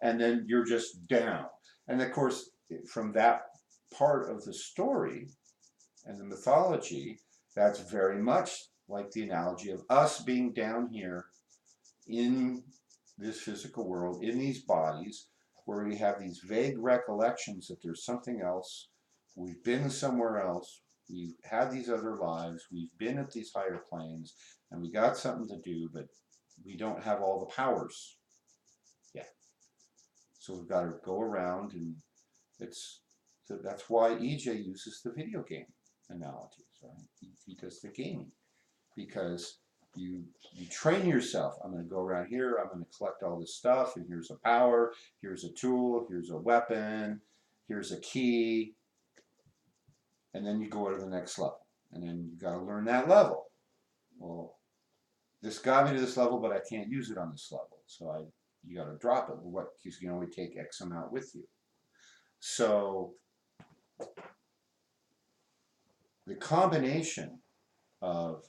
And then you're just down. And of course, from that part of the story and the mythology, that's very much like the analogy of us being down here in this physical world, in these bodies, where we have these vague recollections that there's something else, we've been somewhere else, we've had these other lives, we've been at these higher planes, and we got something to do, but we don't have all the powers yet. So we've got to go around, and it's So that's why EJ uses the video game analogies, right? He does the gaming because you train yourself. I'm going to go around here. I'm going to collect all this stuff, and here's a power, here's a tool, here's a weapon, here's a key, and then you go to the next level, and then you got to learn that level. Well, this got me to this level, but I can't use it on this level, so you got to drop it. What? Because you can only take X amount with you. So the combination of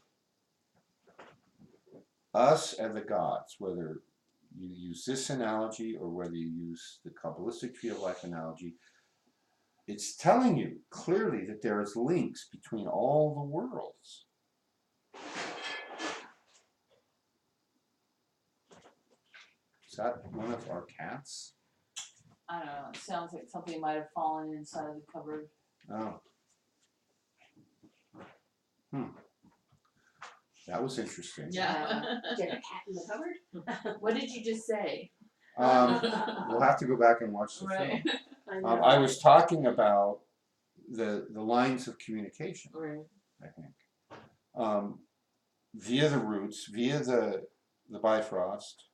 us and the gods, whether you use this analogy or whether you use the Kabbalistic tree of life analogy, it's telling you clearly that there is links between all the worlds. Is that one of our cats? I don't know, it sounds like something might have fallen inside of the cupboard. Oh. That was interesting. Yeah. Did a cat in the cupboard? What did you just say? We'll have to go back and watch the Right. film. I was talking about the lines of communication, Right. I think. Via the roots, via the Bifrost.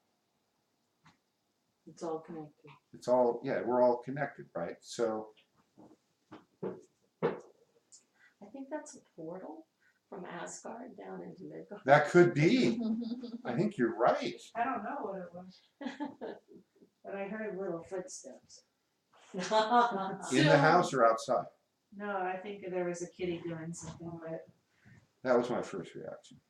It's all connected. It's all, yeah, we're all connected, right? So, I think that's a portal from Asgard down into Midgard. that could be. I think you're right. I don't know what it was, but I heard little footsteps. In the So- house or outside? No, I think there was a kitty doing something with. That was my first reaction.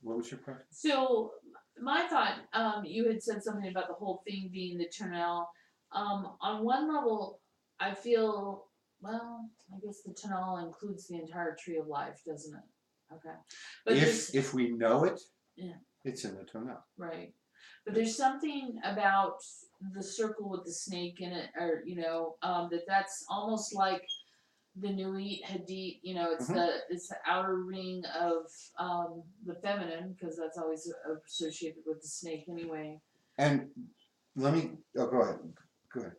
What was your question? So my thought, you had said something about the whole thing being the Turnell. On one level, I feel, well, I guess the Turnell includes the entire tree of life, doesn't it? Okay. But If we know it, Yeah. it's in the tonal. right. But there's something about the circle with the snake in it, or that's almost like the Nuit Hadith. It's it's the outer ring of the feminine, because that's always associated with the snake anyway. And let me, go ahead. Go ahead.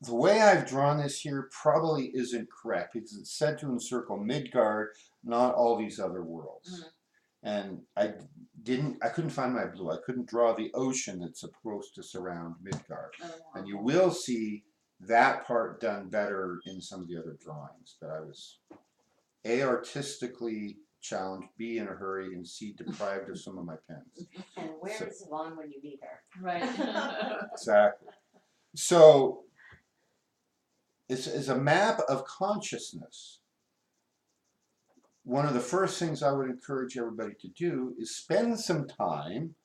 The way I've drawn this here probably isn't correct because it's said to encircle Midgard, not all these other worlds. And I couldn't find my blue. I couldn't draw the ocean that's supposed to surround Midgard. And you will see that part done better in some of the other drawings. But I was A, artistically challenged, B, in a hurry, and C, deprived of some of my pens. And where is Yvonne when you need her? Right. Exactly. So it's a map of consciousness. One of the first things I would encourage everybody to do is spend some time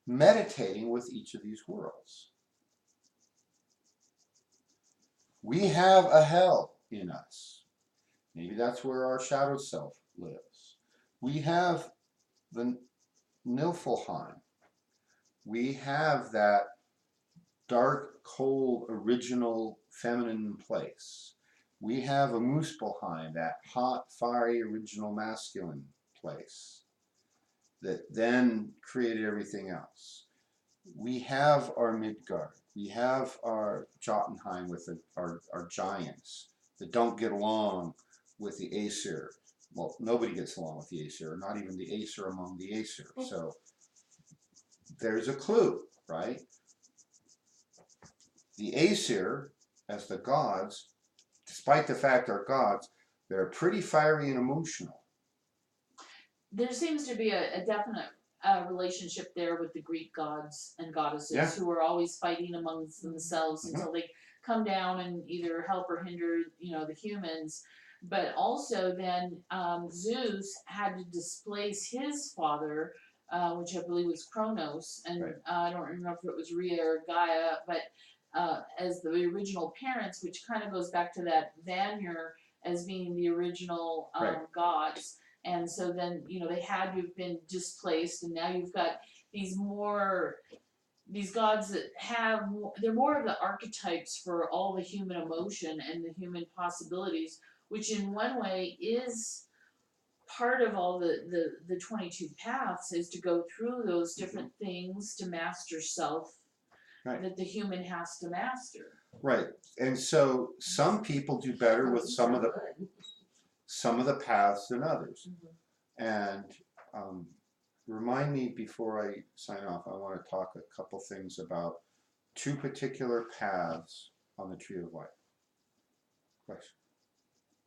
meditating with each of these worlds. We have a hell in us. Maybe that's where our shadow self lives. We have the Niflheim. We have that dark, cold, original, feminine place. We have a Muspelheim, that hot, fiery, original, masculine place that then created everything else. We have our Midgard. We have our Jotunheim with our giants that don't get along with the Aesir. Well, nobody gets along with the Aesir, not even the Aesir among the Aesir. So there's a clue, right? The Aesir, as the gods, despite the fact they're gods, they're pretty fiery and emotional. There seems to be a definite relationship there with the Greek gods and goddesses, Yeah. who are always fighting amongst themselves until they come down and either help or hinder, the humans. But also then Zeus had to displace his father, which I believe was Kronos, and Right. I don't remember if it was Rhea or Gaia, but as the original parents, which kind of goes back to that Vanir as being the original Right. gods. And so then, they had to have been displaced, and now you've got these gods that they're more of the archetypes for all the human emotion and the human possibilities, which in one way is part of all the 22 paths, is to go through those different things to master self, Right. that the human has to master. Right. And so some people do better with some of the paths than others. And remind me before I sign off, I want to talk a couple things about two particular paths on the Tree of Life. Question.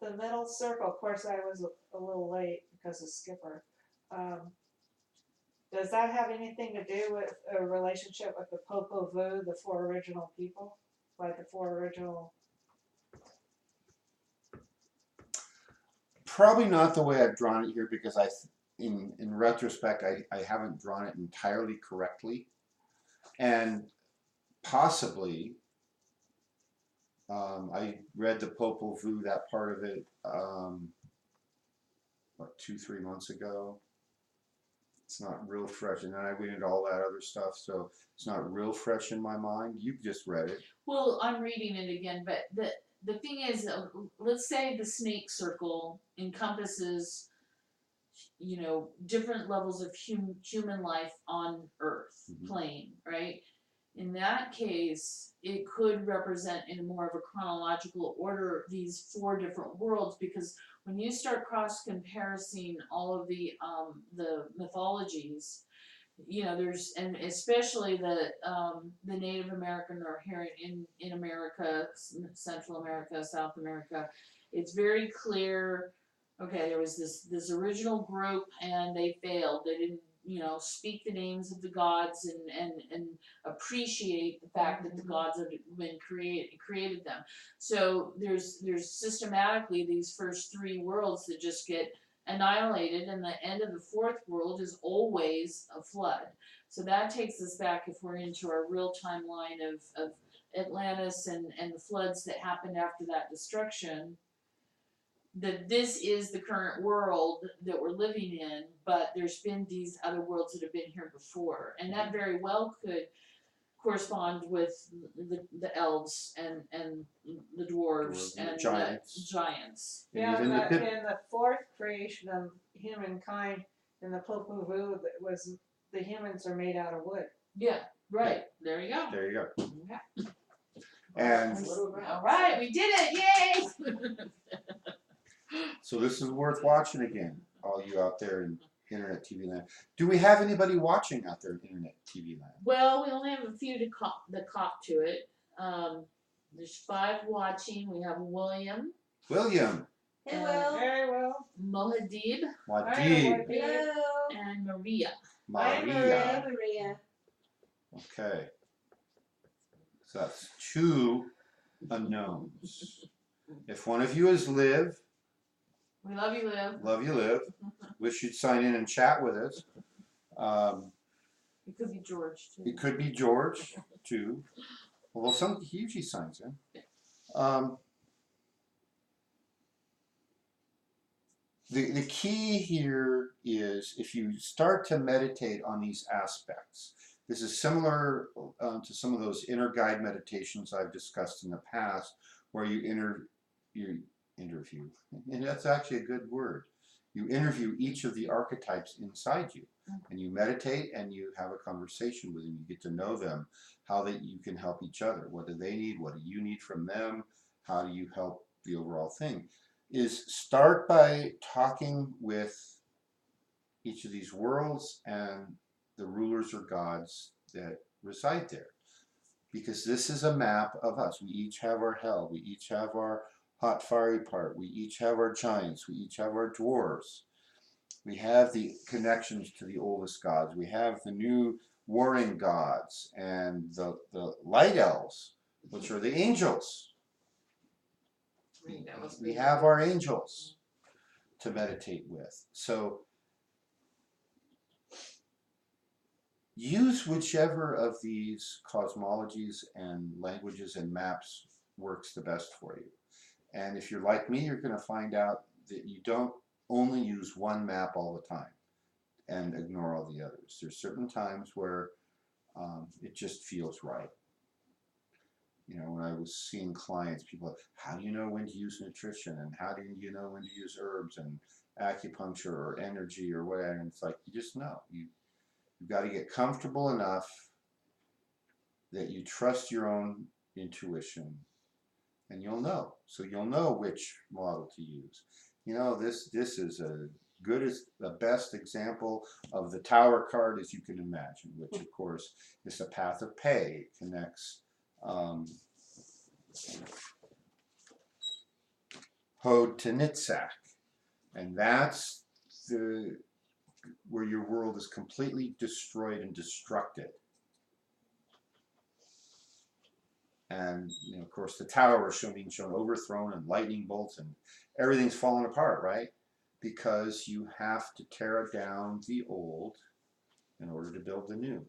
The middle circle, of course, I was a little late because of Skipper. Does that have anything to do with a relationship with the Popol Vuh, the four original people? Like the four original? Probably not the way I've drawn it here, because in retrospect, I haven't drawn it entirely correctly. And possibly, I read the Popol Vuh, that part of it, what, 2-3 months ago. It's not real fresh, and then I went into all that other stuff, so it's not real fresh in my mind. You've just read it. Well, I'm reading it again, but the thing is, let's say the snake circle encompasses, you know, different levels of human life on Earth plane, right? In that case, it could represent in more of a chronological order these four different worlds, because when you start cross comparing all of the mythologies, you know, there's, and especially the Native American, or here in America, Central America, South America, it's very clear. Okay, there was this original group, and they failed. They didn't, you know, speak the names of the gods and appreciate the fact that the gods have been created them. So there's systematically these first three worlds that just get annihilated, and the end of the fourth world is always a flood. So that takes us back, if we're into our real timeline of Atlantis and the floods that happened after that destruction, that this is the current world that we're living in, but there's been these other worlds that have been here before, and that very well could correspond with the elves and the dwarves And the and giants. Giants. And Yeah, even the big, in the fourth creation of humankind in the Popol Vuh, it was the humans are made out of wood. Yeah, right. There you go. there you go. Okay. And All right, we did it! Yay! so this is worth watching again, all you out there in Internet TV land. Do we have anybody watching out there in Internet TV land? Well, we only have a few that cop to it. There's 5 watching. We have William, William, Hello. Very well. Mohadib, Wadid, Hello. and Maria. Hi, Maria. Maria. Okay. So that's 2 unknowns. If one of you is Liv, We love you, Liv. love you, Liv. Wish you'd sign in and chat with us. It could be George too. It could be George too, although he usually signs in. The key here is, if you start to meditate on these aspects, this is similar to some of those inner guide meditations I've discussed in the past, where you interview, and that's actually a good word. You interview each of the archetypes inside you, and you meditate and you have a conversation with them. You get to know them, how that you can help each other. What do they need? What do you need from them? How do you help the overall thing? Is start by talking with each of these worlds and the rulers or gods that reside there. Because this is a map of us. We each have our hell. We each have our hot fiery part. We each have our giants. We each have our dwarves. We have the connections to the oldest gods. We have the new warring gods and the light elves, which are the angels. We have our angels to meditate with. So use whichever of these cosmologies and languages and maps works the best for you. And if you're like me, you're going to find out that you don't only use one map all the time and ignore all the others. There's certain times where it just feels right. You know, when I was seeing clients, people, how do you know when to use nutrition, and how do you know when to use herbs and acupuncture or energy or whatever? And it's like, you just know. You've got to get comfortable enough that you trust your own intuition, and you'll know. So you'll know which model to use. You know, this is a good as the best example of the tower card as you can imagine, which of course is the path of pay. It connects Hod to Nitzak, and that's the where your world is completely destroyed and destructed. And you know, of course, the tower is being shown overthrown and lightning bolts and everything's falling apart, right? Because you have to tear down the old in order to build the new.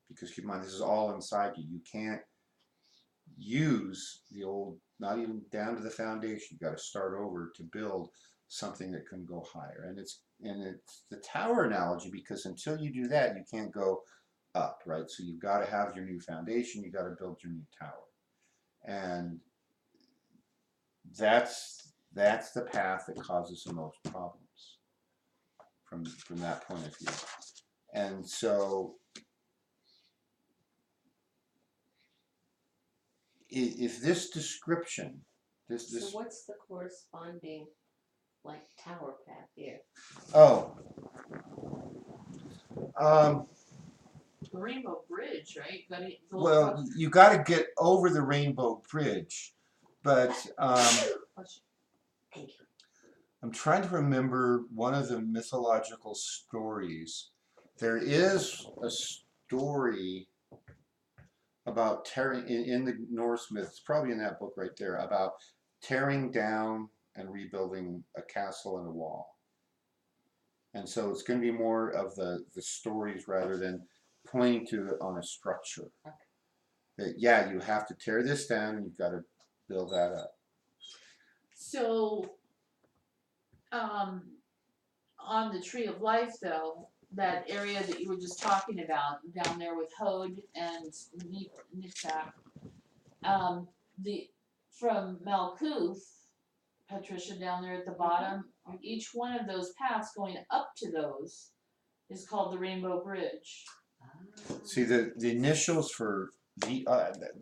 Because keep in mind, this is all inside you. You can't use the old, not even down to the foundation. You got to start over to build something that can go higher. And it's the tower analogy, because until you do that, you can't go up, right? So you've got to have your new foundation. You got to build your new tower, and that's the path that causes the most problems from that point of view. And so if this description, So what's the corresponding, like, tower path here? The Rainbow Bridge, right? Well, you got to get over the Rainbow Bridge, but Thank you. I'm trying to remember one of the mythological stories. There is a story about tearing in the Norse myth. It's probably in that book right there, about tearing down and rebuilding a castle and a wall. And so it's going to be more of the stories rather than pointing to it on a structure. Okay. That yeah, you have to tear this down and you've got to build that up. So, on the Tree of Life, though, that area that you were just talking about down there with Hod and Nitzak, from Malkuth, Patricia, down there at the bottom, each one of those paths going up to those is called the Rainbow Bridge. See, the initials for the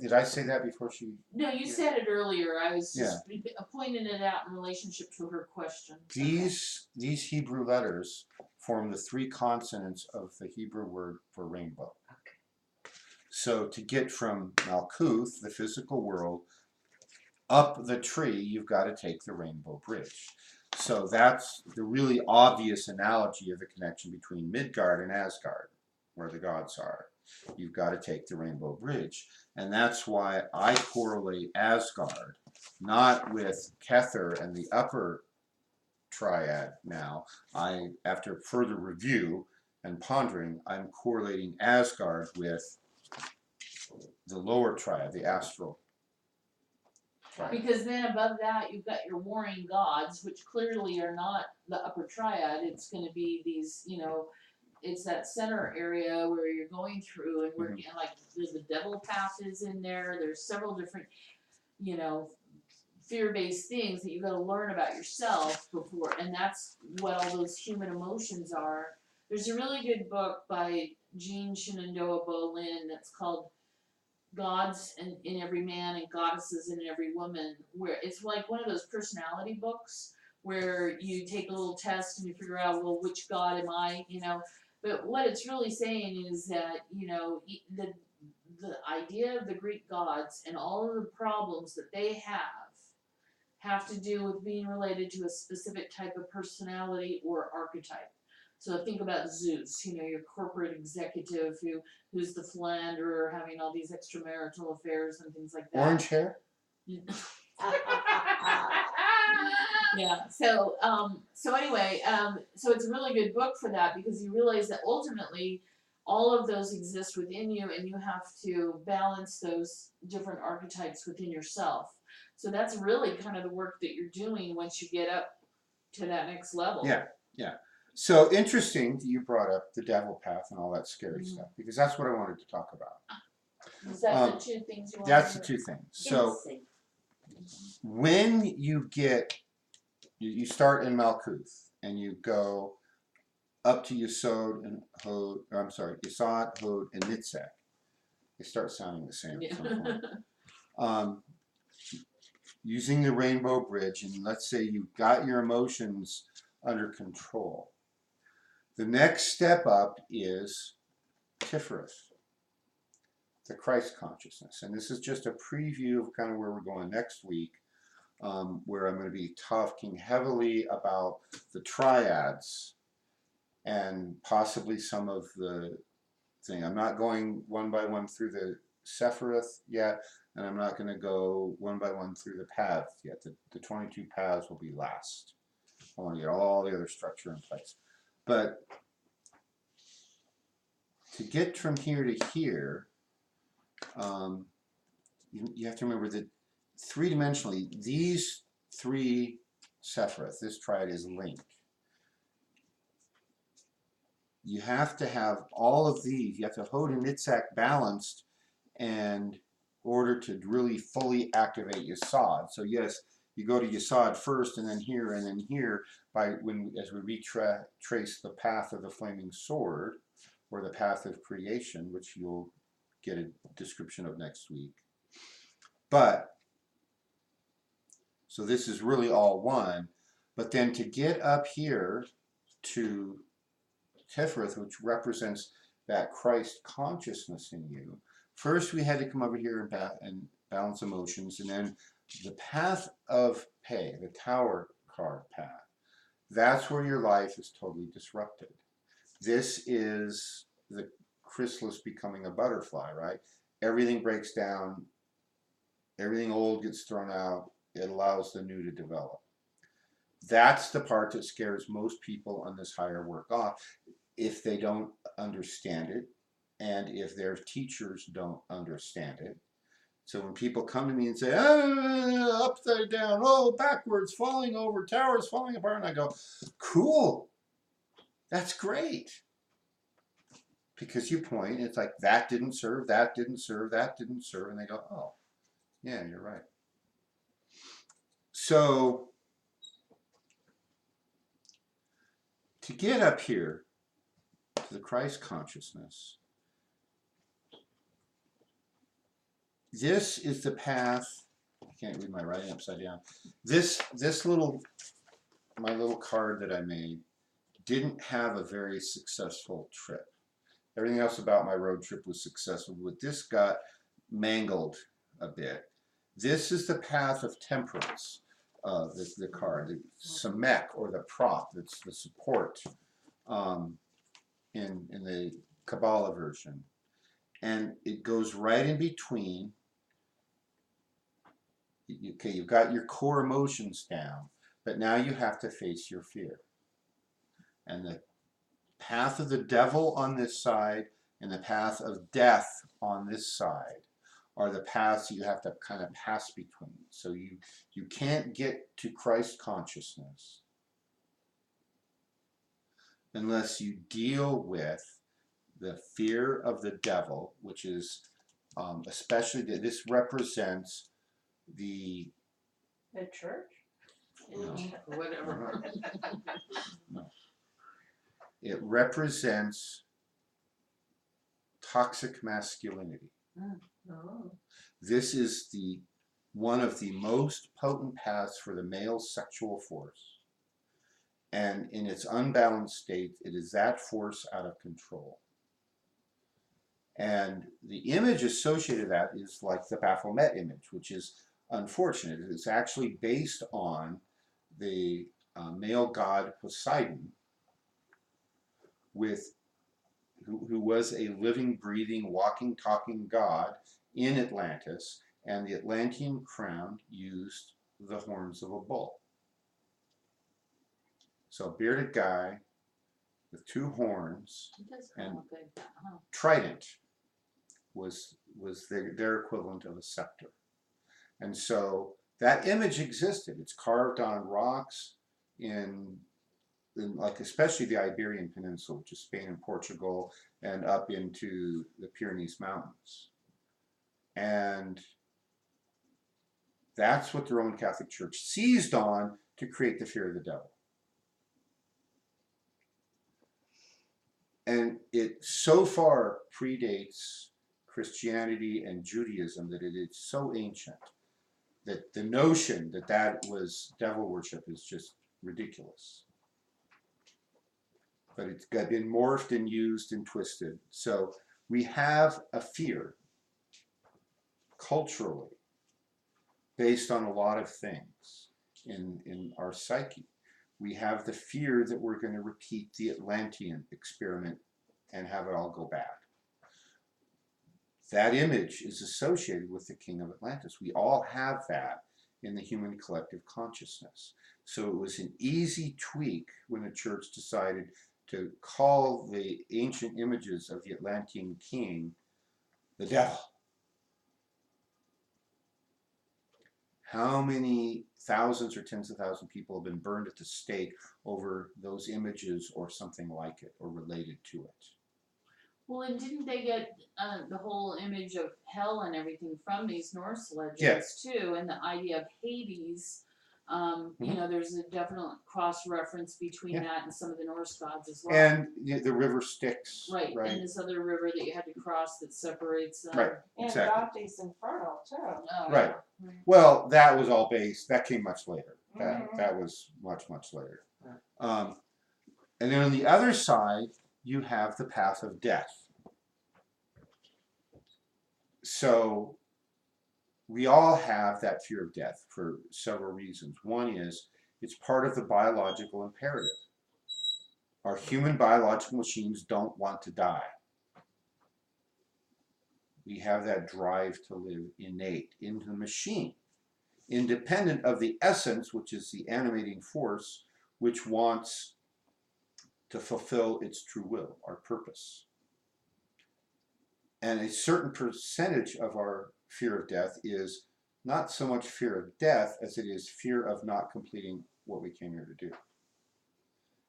did I say that before she? No, you said it earlier. I was just pointing it out in relationship to her question. These Hebrew letters form the three consonants of the Hebrew word for rainbow. Okay. So to get from Malkuth, the physical world, up the tree, you've got to take the Rainbow Bridge. So that's the really obvious analogy of the connection between Midgard and Asgard, where the gods are. You've got to take the Rainbow Bridge. And that's why I correlate Asgard not with Kether and the upper triad now. After further review and pondering, I'm correlating Asgard with the lower triad, the astral triad. Because then above that, you've got your warring gods, which clearly are not the upper triad. It's going to be these, it's that center area where you're going through and working, like the devil path is in there. There's several different, fear-based things that you've got to learn about yourself before, and that's what all those human emotions are. There's a really good book by Jean Shenandoah Boleyn that's called Gods in Every Man and Goddesses in Every Woman, where it's like one of those personality books where you take a little test and you figure out, well, which god am I, But what it's really saying is that, the idea of the Greek gods and all of the problems that they have to do with being related to a specific type of personality or archetype. So think about Zeus, your corporate executive who's the philanderer, having all these extramarital affairs and things like that. Orange hair? Yeah. So anyway, so it's a really good book for that, because you realize that ultimately all of those exist within you, and you have to balance those different archetypes within yourself. So that's really kind of the work that you're doing once you get up to that next level. Yeah. So interesting that you brought up the devil path and all that scary stuff, because that's what I wanted to talk about. Is that the two things you want? That's the two things. So when you you start in Malkuth and you go up to Yesod and Hod, Yesod, Hod, and Nitzak, They start sounding the same at some Yeah. point. Using the rainbow bridge, and let's say you've got your emotions under control. The next step up is Tiferet, the Christ consciousness. And this is just a preview of kind of where we're going next week, where I'm going to be talking heavily about the triads and possibly some of the thing. I'm not going one by one through the Sephiroth yet, and I'm not going to go one by one through the paths yet. The 22 paths will be last. I want to get all the other structure in place. But to get from here to here, you have to remember that three-dimensionally, these three Sephiroth, this triad is linked. You have to have all of these. You have to Hod and Nitzak balanced in order to really fully activate Yesod. So yes, you go to Yesod first, and then here, as we retrace the path of the flaming sword, or the path of creation, which you'll get a description of next week. But so this is really all one. But then to get up here to Tiferet, which represents that Christ consciousness in you, first we had to come over here and balance emotions, and then the path of Pei, the tower card path, that's where your life is totally disrupted. This is the chrysalis becoming a butterfly, right? Everything breaks down, everything old gets thrown out, it allows the new to develop. That's the part that scares most people on this higher work off if they don't understand it, and if their teachers don't understand it. So when people come to me and say, upside down, backwards, falling over, towers falling apart, and I go, cool, that's great. Because you point, it's like, that didn't serve, that didn't serve, that didn't serve, and they go, oh, yeah, you're right. So to get up here to the Christ consciousness, this is the path. I can't read my writing upside down. This my little card that I made didn't have a very successful trip. Everything else about my road trip was successful, but this got mangled a bit. This is the path of temperance, the card, the samek, or the prop, that's the support in the Kabbalah version. And it goes right in between. Okay, you've got your core emotions down, but now you have to face your fear. And the path of the devil on this side and the path of death on this side are the paths you have to kind of pass between. So you can't get to Christ consciousness unless you deal with the fear of the devil, which is especially this represents the church? no, Whatever. no. It represents toxic masculinity. Oh. This is one of the most potent paths for the male sexual force. And in its unbalanced state, it is that force out of control. And the image associated with that is like the Baphomet image, which is unfortunate. It's actually based on the male god Poseidon, who was a living, breathing, walking, talking god in Atlantis, and the Atlantean crown used the horns of a bull. So a bearded guy with two horns and trident was their equivalent of a scepter. And so that image existed. It's carved on rocks in like especially the Iberian Peninsula, which is Spain and Portugal, and up into the Pyrenees Mountains. And that's what the Roman Catholic Church seized on to create the fear of the devil. And it so far predates Christianity and Judaism that it is so ancient that the notion that that was devil worship is just ridiculous. But it's got been morphed and used and twisted. So we have a fear culturally based on a lot of things in our psyche. We have the fear that we're going to repeat the Atlantean experiment and have it all go bad. That image is associated with the king of Atlantis. We all have that in the human collective consciousness. So it was an easy tweak when the church decided to call the ancient images of the Atlantean king the devil. How many thousands or tens of thousands of people have been burned at the stake over those images or something like it or related to it? Well, and didn't they get the whole image of hell and everything from these Norse legends Yes. too, and the idea of Hades? You know, there's a definite cross-reference between that and some of the Norse gods as well. And the river Styx. Right, and this other river that you had to cross that separates. Right. And Exactly. Dante's Inferno too. Oh, Right. yeah. Well, that was all based. That came much later. That was much later. And then on the other side, you have the path of death. So we all have that fear of death for several reasons. One is it's part of the biological imperative. Our human biological machines don't want to die. We have that drive to live innate in the machine, independent of the essence, which is the animating force, which wants to fulfill its true will, our purpose. And a certain percentage of our fear of death is not so much fear of death as it is fear of not completing what we came here to do.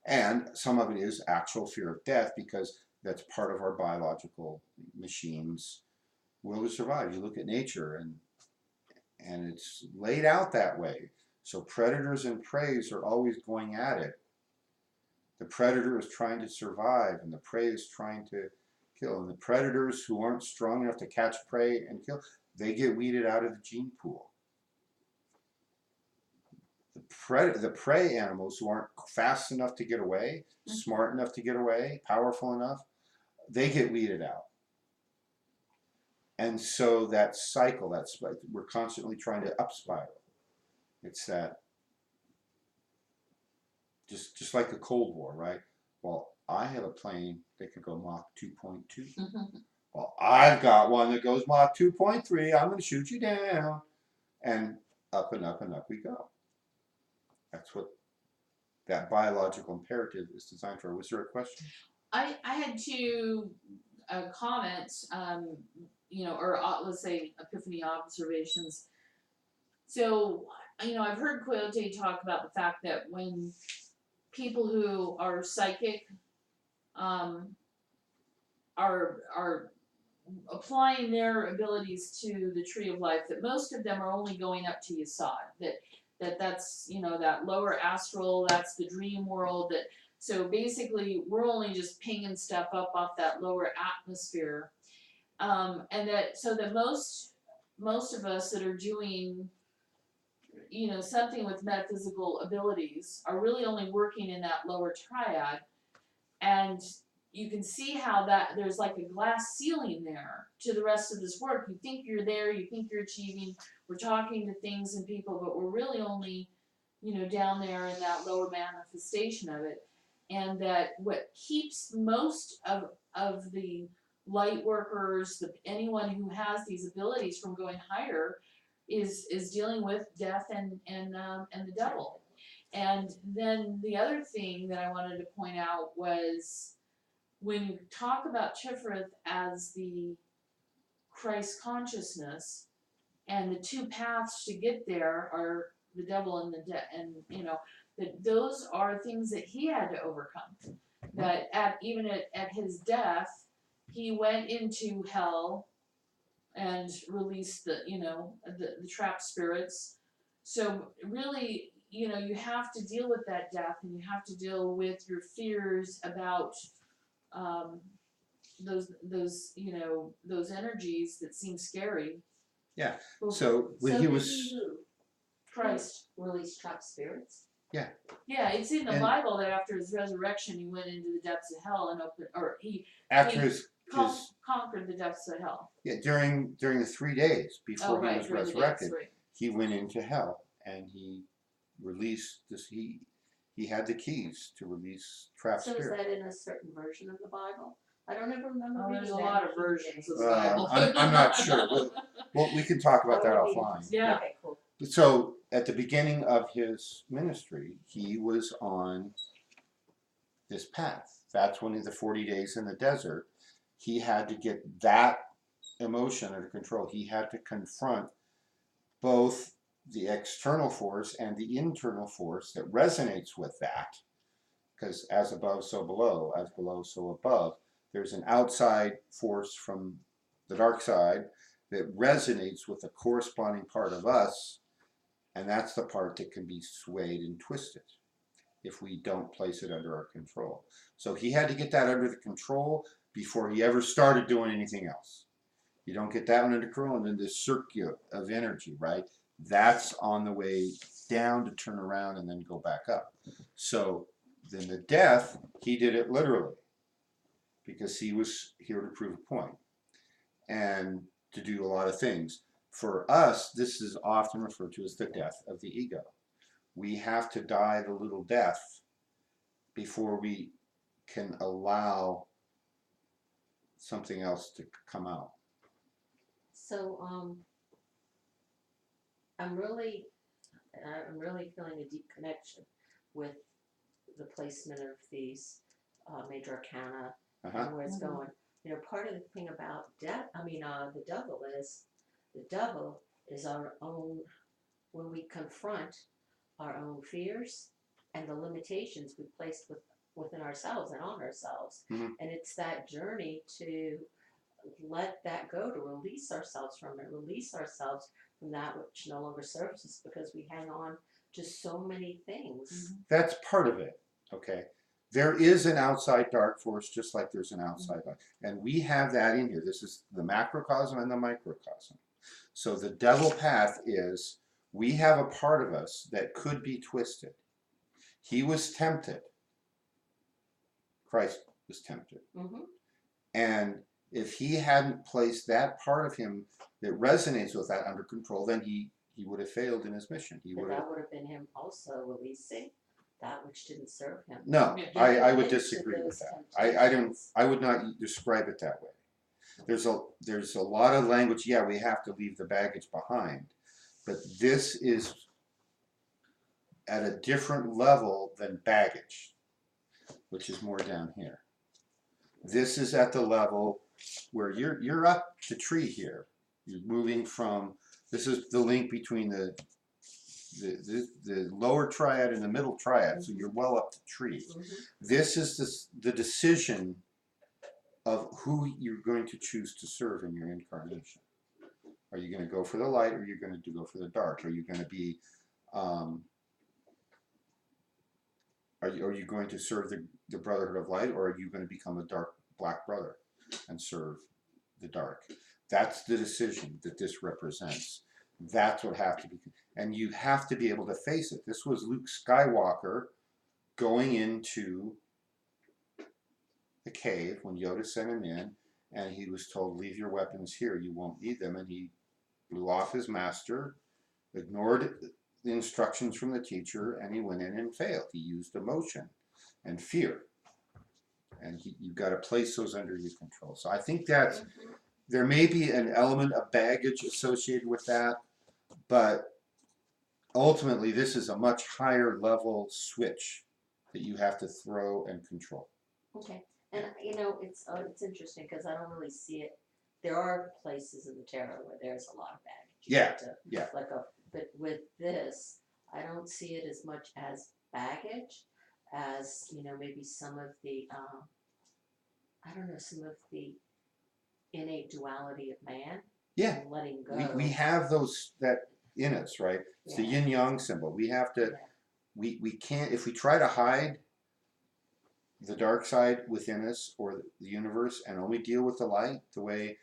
And some of it is actual fear of death because that's part of our biological machine's will to survive. You look at nature and it's laid out that way. So predators and prey are always going at it. The predator is trying to survive and the prey is trying to kill. And the predators who aren't strong enough to catch prey and kill, they get weeded out of the gene pool. The prey animals who aren't fast enough to get away, smart enough to get away, powerful enough, they get weeded out. And so that cycle, we're constantly trying to up spiral. It's that, just like the Cold War, right? Well, I have a plane that could go Mach 2.2. Well, I've got one that goes Mach 2.3. I'm going to shoot you down. And up and up and up we go. That's what that biological imperative is designed for. Was there a question? I had two comments, you know, or let's say epiphany observations. So, you know, I've heard Coyote talk about the fact that when people who are psychic are applying their abilities to the tree of life, that most of them are only going up to Yesod, that's, you know, that lower astral, that's the dream world, that so basically we're only just pinging stuff up off that lower atmosphere, and that so that most of us that are doing, you know, something with metaphysical abilities are really only working in that lower triad. And you can see how that there's like a glass ceiling there to the rest of this work. You think you're there, you think you're achieving, we're talking to things and people, but we're really only, you know, down there in that lower manifestation of it. And that what keeps most of the light workers, anyone who has these abilities from going higher is dealing with death and the devil. And then the other thing that I wanted to point out was when you talk about Tiferet as the Christ consciousness, and the two paths to get there are the devil and and you know that those are things that he had to overcome. That even at his death, he went into hell and released the trapped spirits. So really, you know, you have to deal with that death, and you have to deal with your fears about those energies that seem scary. Yeah. Well, So when So he did was, he who? Christ. Release trapped spirits? Yeah, it's in the And- Bible that after his resurrection, he went into the depths of hell and opened, or he after his conquered the depths of hell. yeah, during the 3 days before Oh, he right, was during the days, resurrected, right. he went into hell and he released this. He had the keys to release trapped So is spirits. that in a certain version of the Bible? I don't ever remember Oh, reading there's a that lot in of King versions of James. the Bible. I'm not sure. Well, we can talk about that I would be offline. interested. Yeah. Okay, cool. So at the beginning of his ministry, he was on this path. That's when the 40 days in the desert, he had to get that emotion under control. He had to confront both the external force and the internal force that resonates with that. Because as above, so below, as below, so above. There's an outside force from the dark side that resonates with a corresponding part of us, and that's the part that can be swayed and twisted if we don't place it under our control. So he had to get that under the control before he ever started doing anything else. You don't get that one under control, and then this circuit of energy, right? That's on the way down to turn around and then go back up. So then the death, he did it literally because he was here to prove a point and to do a lot of things. For us, this is often referred to as the death of the ego. We have to die the little death before we can allow something else to come out. So I'm really feeling a deep connection with the placement of these major arcana and where it's going. You know, part of the thing about the devil is our own, when we confront our own fears and the limitations we placed within ourselves and on ourselves. Mhm. And it's that journey to let that go, to release ourselves from it, release ourselves from that which no longer serves us, because we hang on to so many things. That's part of it, okay? There is an outside dark force just like there's an outside light. And we have that in here. This is the macrocosm and the microcosm. So the devil path is, we have a part of us that could be twisted. He was tempted. Christ was tempted. Mm-hmm. And if he hadn't placed that part of him that resonates with that under control, then he would have failed in his mission. But that would have been him also releasing that which didn't serve him. No, Yeah. I would Into disagree with those that. I would not describe it that way. There's a lot of language. Yeah, we have to leave the baggage behind, but this is at a different level than baggage, which is more down here. This is at the level where you're up the tree here. You're moving from, this is the link between the lower triad and the middle triad, so you're well up the tree. Mm-hmm. This is the decision of who you're going to choose to serve in your incarnation. Are you going to go for the light, or are you going to go for the dark? Are you going to be are you going to serve the Brotherhood of Light, or are you going to become a dark black brother and serve the dark? That's the decision that this represents. That's what has to be, and you have to be able to face it. This was Luke Skywalker going into the cave when Yoda sent him in, and he was told, leave your weapons here, you won't need them, and he blew off his master, ignored the instructions from the teacher, and he went in and failed. He used emotion and fear, and you've got to place those under your control. So I think that there may be an element of baggage associated with that, but ultimately this is a much higher level switch that you have to throw and control. Okay, and it's interesting because I don't really see it. There are places in the tarot where there's a lot of baggage. Yeah. But with this, I don't see it as much as baggage as maybe some of the some of the innate duality of man. Yeah, and letting go. we have those that in us, right? It's the yin yang symbol. We have to. Yeah. We can't, if we try to hide the dark side within us or the universe and only deal with the light the way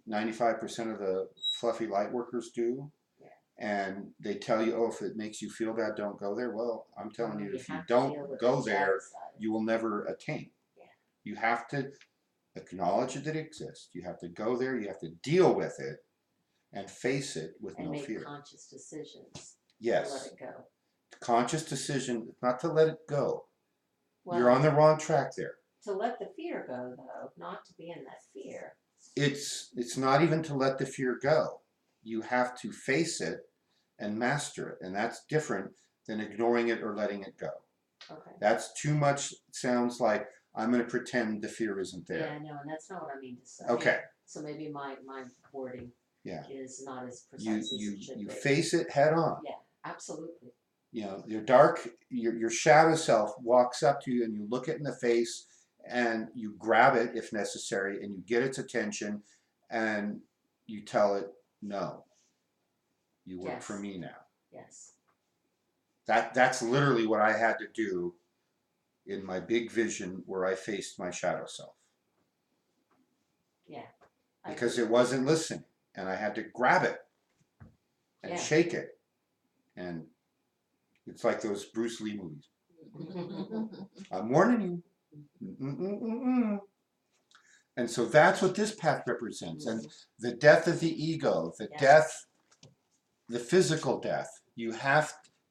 95% of the fluffy light workers do. Yeah. And they tell you, oh, if it makes you feel bad, don't go there. Well, I'm telling you, if you have to deal don't with go the shadow there, side. you will never attain. Yeah. You have to acknowledge that it exists. You have to go there. You have to deal with it and face it with And no make fear. conscious decisions. Yes. To let it go. Conscious decision, not to let it go. Well, You're on the wrong track there. to let the fear go, though, not to be in that fear. It's not even to let the fear go. You have to face it and master it, and that's different than ignoring it or letting it go. Okay. That's too much. Sounds like I'm going to pretend the fear isn't there. Yeah, no, and that's not what I mean to say. Okay. So maybe my wording is not as You precise as it should you be. face it head on. Yeah, absolutely. You know, your shadow self walks up to you and you look it in the face and you grab it if necessary and you get its attention and you tell it, no, you work for me now. Yes. That's literally what I had to do in my big vision where I faced my shadow self. Yeah. Because it wasn't listening and I had to grab it and shake it. And it's like those Bruce Lee movies. I'm warning you. And so that's what this path represents. And the death of the ego, the death, the physical death,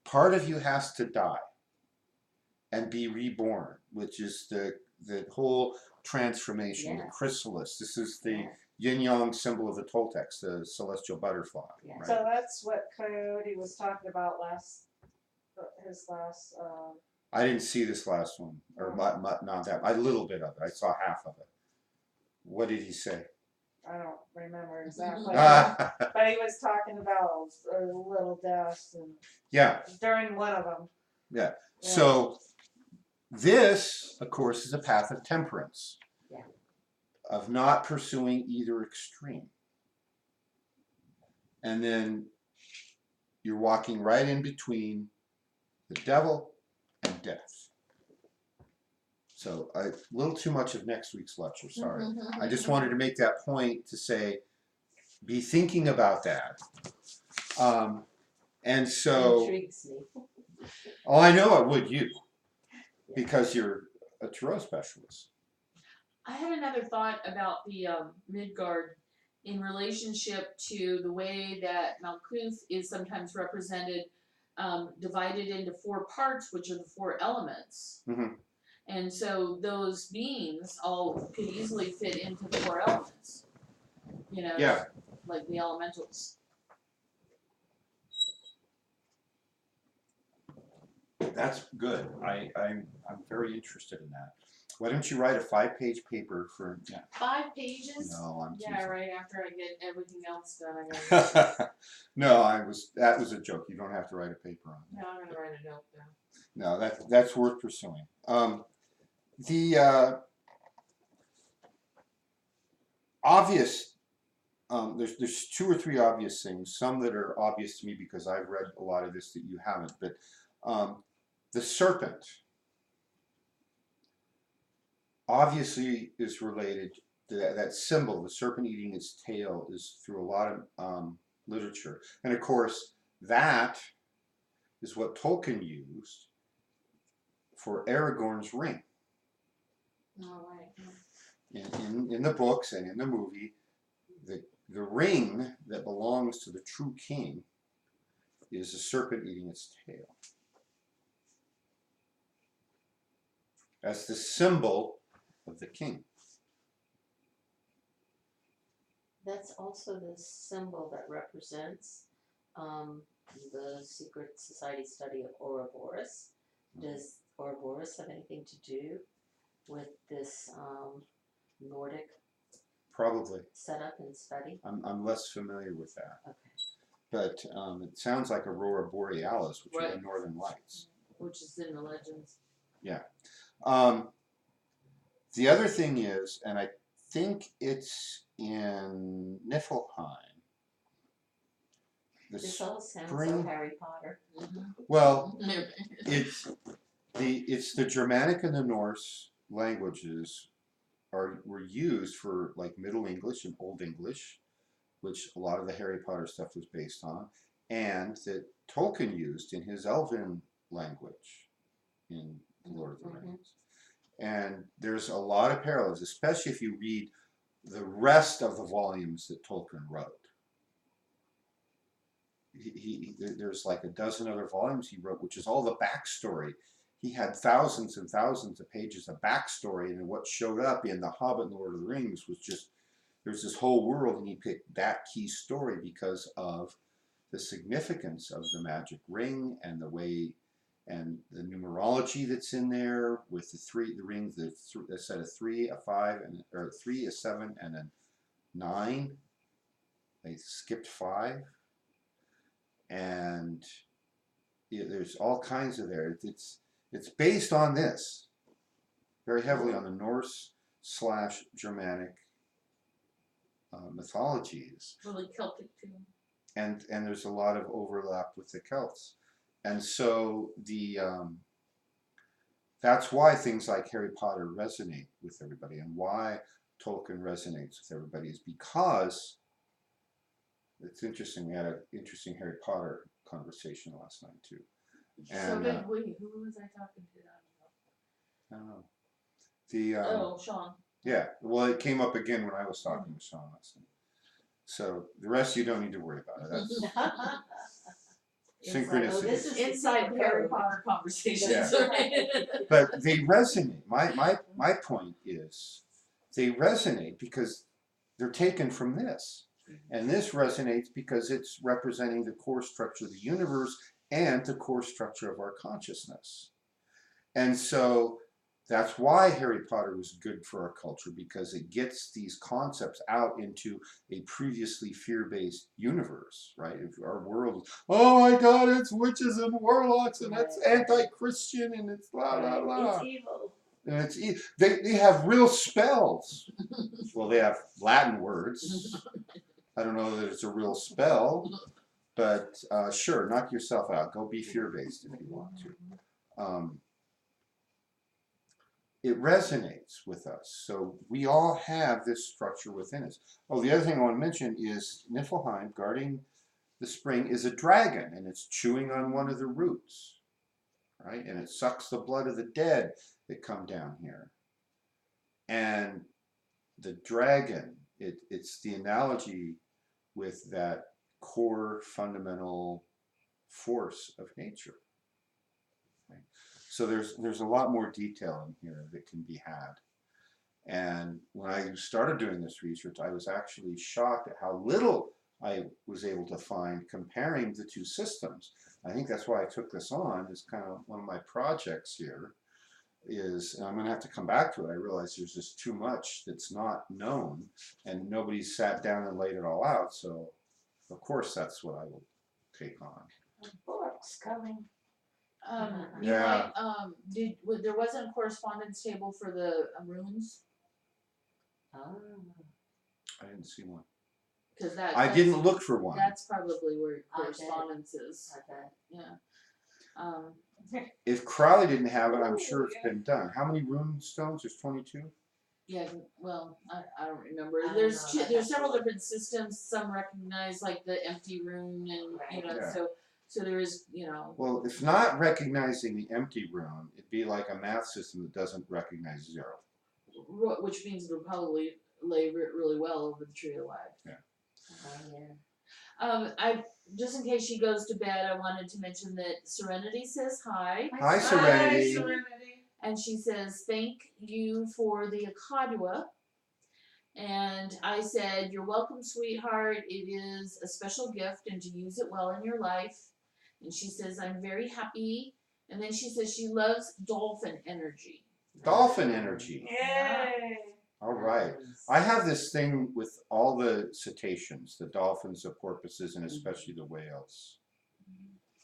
part of you has to die and be reborn, which is the whole transformation, the chrysalis. This is the yin-yang symbol of the Toltecs, the celestial butterfly. Yeah. Right? So that's what Coyote was talking about his last. I didn't see this last one, or not that. A little bit of it. I saw half of it. What did he say? I don't remember exactly, but he was talking about little deaths and during one of them. Yeah. So this, of course, is a path of temperance, of not pursuing either extreme. And then you're walking right in between the devil and death. So a little too much of next week's lecture, sorry. I just wanted to make that point to say, be thinking about that. And so, intrigues me. oh, I know it would you, because you're a tarot specialist. I had another thought about the Midgard in relationship to the way that Malkuth is sometimes represented, divided into 4 parts, which are the 4 elements. Mm-hmm. And so those beings all could easily fit into the 4 elements, you know, like the elementals. That's good. I'm very interested in that. Why don't you write a 5-page paper for 5 pages? No, I'm yeah, teasing. right after I get everything else done. No, that was a joke. You don't have to write a paper on that. No, I'm gonna write a note No, now. that's worth pursuing. The obvious, there's 2 or 3 obvious things. Some that are obvious to me because I've read a lot of this that you haven't. But the serpent obviously is related to that symbol. The serpent eating its tail is through a lot of literature, and of course that is what Tolkien used for Aragorn's ring. All right. In the books and in the movie, the ring that belongs to the true king is a serpent eating its tail. That's the symbol of the king. That's also the symbol that represents the secret society study of Ouroboros. Does Ouroboros have anything to do with this Nordic Probably setup and study? I'm less familiar with that. Okay. But it sounds like Aurora Borealis, which are the Right. northern lights. Which is in the legends. Yeah. The other thing is, and I think it's in Niflheim. This all sounds so spring- Harry Potter. Well, it's the Germanic and the Norse languages were used for like Middle English and Old English, which a lot of the Harry Potter stuff was based on, and that Tolkien used in his Elven language in The Lord of the Rings. And there's a lot of parallels, especially if you read the rest of the volumes that Tolkien wrote. There's like a dozen other volumes he wrote, which is all the backstory. He had thousands and thousands of pages of backstory, and what showed up in The Hobbit and The Lord of the Rings was just, there's this whole world, and he picked that key story because of the significance of the magic ring and the way and the numerology that's in there with the rings, the set of 3, a 5, or 3, a 7, and a 9. They skipped 5, and there's all kinds of there. It's based on this, very heavily on the Norse/Germanic mythologies. Really Celtic too. And there's a lot of overlap with the Celts. And so that's why things like Harry Potter resonate with everybody, and why Tolkien resonates with everybody is because it's interesting. We had an interesting Harry Potter conversation last night too. And, so did we. Who was I talking to? I don't know. Sean. Yeah, well, it came up again when I was talking to Sean last night. So the rest you don't need to worry about it. That's synchronicity. Oh, this is Inside Harry Potter conversations. Yeah. Right? But they resonate. My point is they resonate because they're taken from this. And this resonates because it's representing the core structure of the universe and the core structure of our consciousness. And so that's why Harry Potter was good for our culture, because it gets these concepts out into a previously fear-based universe, right? If our world, oh my God, it's witches and warlocks, and that's anti-Christian, and it's blah, blah, blah. It's evil. And it's they have real spells. Well, they have Latin words. I don't know that it's a real spell, but sure, knock yourself out. Go be fear-based if you want to. It resonates with us. So we all have this structure within us. Oh, the other thing I want to mention is Niflheim, guarding the spring, is a dragon, and it's chewing on one of the roots, right? And it sucks the blood of the dead that come down here. And the dragon, it's the analogy with that core fundamental force of nature. Right? So there's a lot more detail in here that can be had. And when I started doing this research, I was actually shocked at how little I was able to find comparing the two systems. I think that's why I took this on as kind of one of my projects here is, and I'm going to have to come back to it, I realize there's just too much that's not known and nobody's sat down and laid it all out. So of course that's what I will take on. Books coming. Yeah. There wasn't a correspondence table for the runes? Oh. I didn't see one. Because I didn't look for one. That's probably where I bet. correspondence is. I bet. Yeah. If Crowley didn't have it, I'm sure it's been done. How many rune stones? There's 22? Yeah, well, I don't remember. I don't There's know. there's several different systems. Some recognize like the empty rune, and you know, Yeah. so there is, you know. Well, if not recognizing the empty rune, it'd be like a math system that doesn't recognize 0. Which means it'll probably lay really well over the tree of life. Yeah. Oh, yeah. I just in case she goes to bed, I wanted to mention that Serenity says hi. Hi, Serenity. Hi, Serenity. And she says, thank you for the Akadua. And I said, you're welcome, sweetheart. It is a special gift and to use it well in your life. And she says, I'm very happy. And then she says she loves dolphin energy. Dolphin energy. Yay. All right. I have this thing with all the cetaceans, the dolphins, the porpoises, and especially the whales.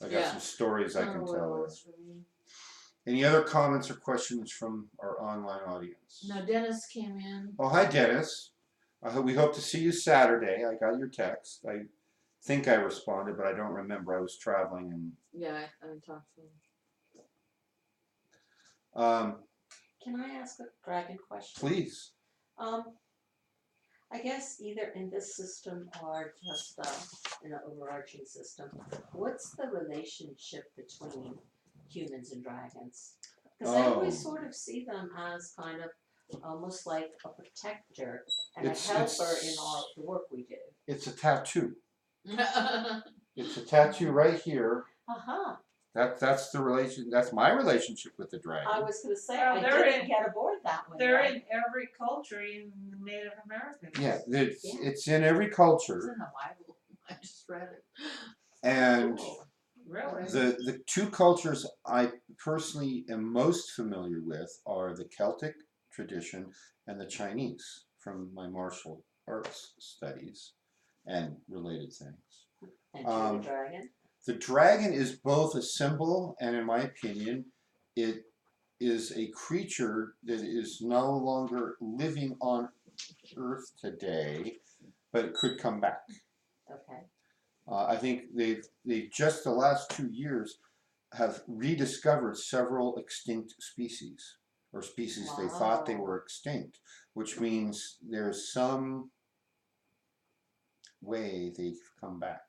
I got some stories I can tell. Any other comments or questions from our online audience? No, Dennis came in. Oh, hi, Dennis. We hope to see you Saturday. I got your text. I think I responded, but I don't remember. I was traveling. And Yeah, I talked to him. Can I ask a dragon question? Please. I guess either in this system or just in an overarching system, what's the relationship between humans and dragons? Because I always sort of see them as kind of almost like a protector and a helper in all the work we do. It's a tattoo. It's a tattoo right here. Uh-huh. That's the relation. That's my relationship with the dragon. I was going to say, Well, I didn't get aboard that one. They're yet. in every culture, even the Native Americans. Yeah, it's in every culture. It's in the Bible. I just read it. And Cool. Really? the two cultures I personally am most familiar with are the Celtic tradition and the Chinese from my martial arts studies and related things. And you're the dragon? The dragon is both a symbol and, in my opinion, it is a creature that is no longer living on Earth today, but it could come back. Okay. I think they just the last 2 years have rediscovered several extinct species, or species they thought they were extinct, which means there's some way they've come back.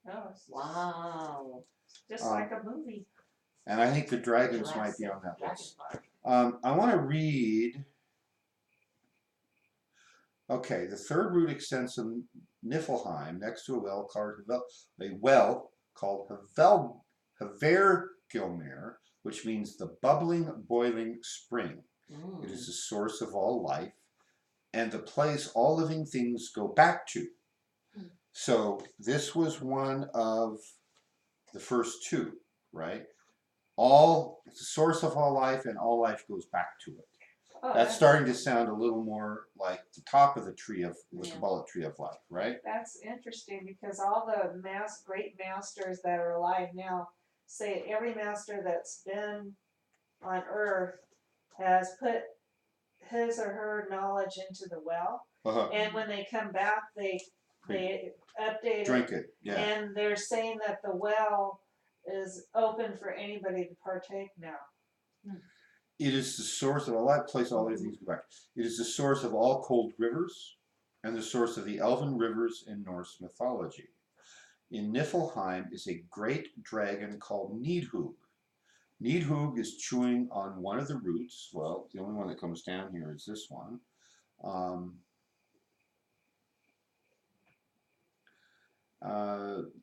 Oh, it's Wow. just like a movie. And I think the dragons might be on that Dragon list. Park. I want to read. Okay, the third root extends from Niflheim next to a well called Havergilmer, which means the bubbling, boiling spring. It is the source of all life and the place all living things go back to. So this was one of the first two, right? All it's the source of all life, and all life goes back to it. Oh, That's starting to sound a little more like the top of the tree of the bullet tree of life, right? That's interesting because all the great masters that are alive now say every master that's been on Earth has put his or her knowledge into the well, and when they come back, they update Drink it, yeah. and they're saying that the well is open for anybody to partake now. It is the source of all that place, all these things go back. It is the source of all cold rivers and the source of the elven rivers in Norse mythology. In Niflheim is a great dragon called Nidhugg. Nidhugg is chewing on one of the roots. Well, the only one that comes down here is this one.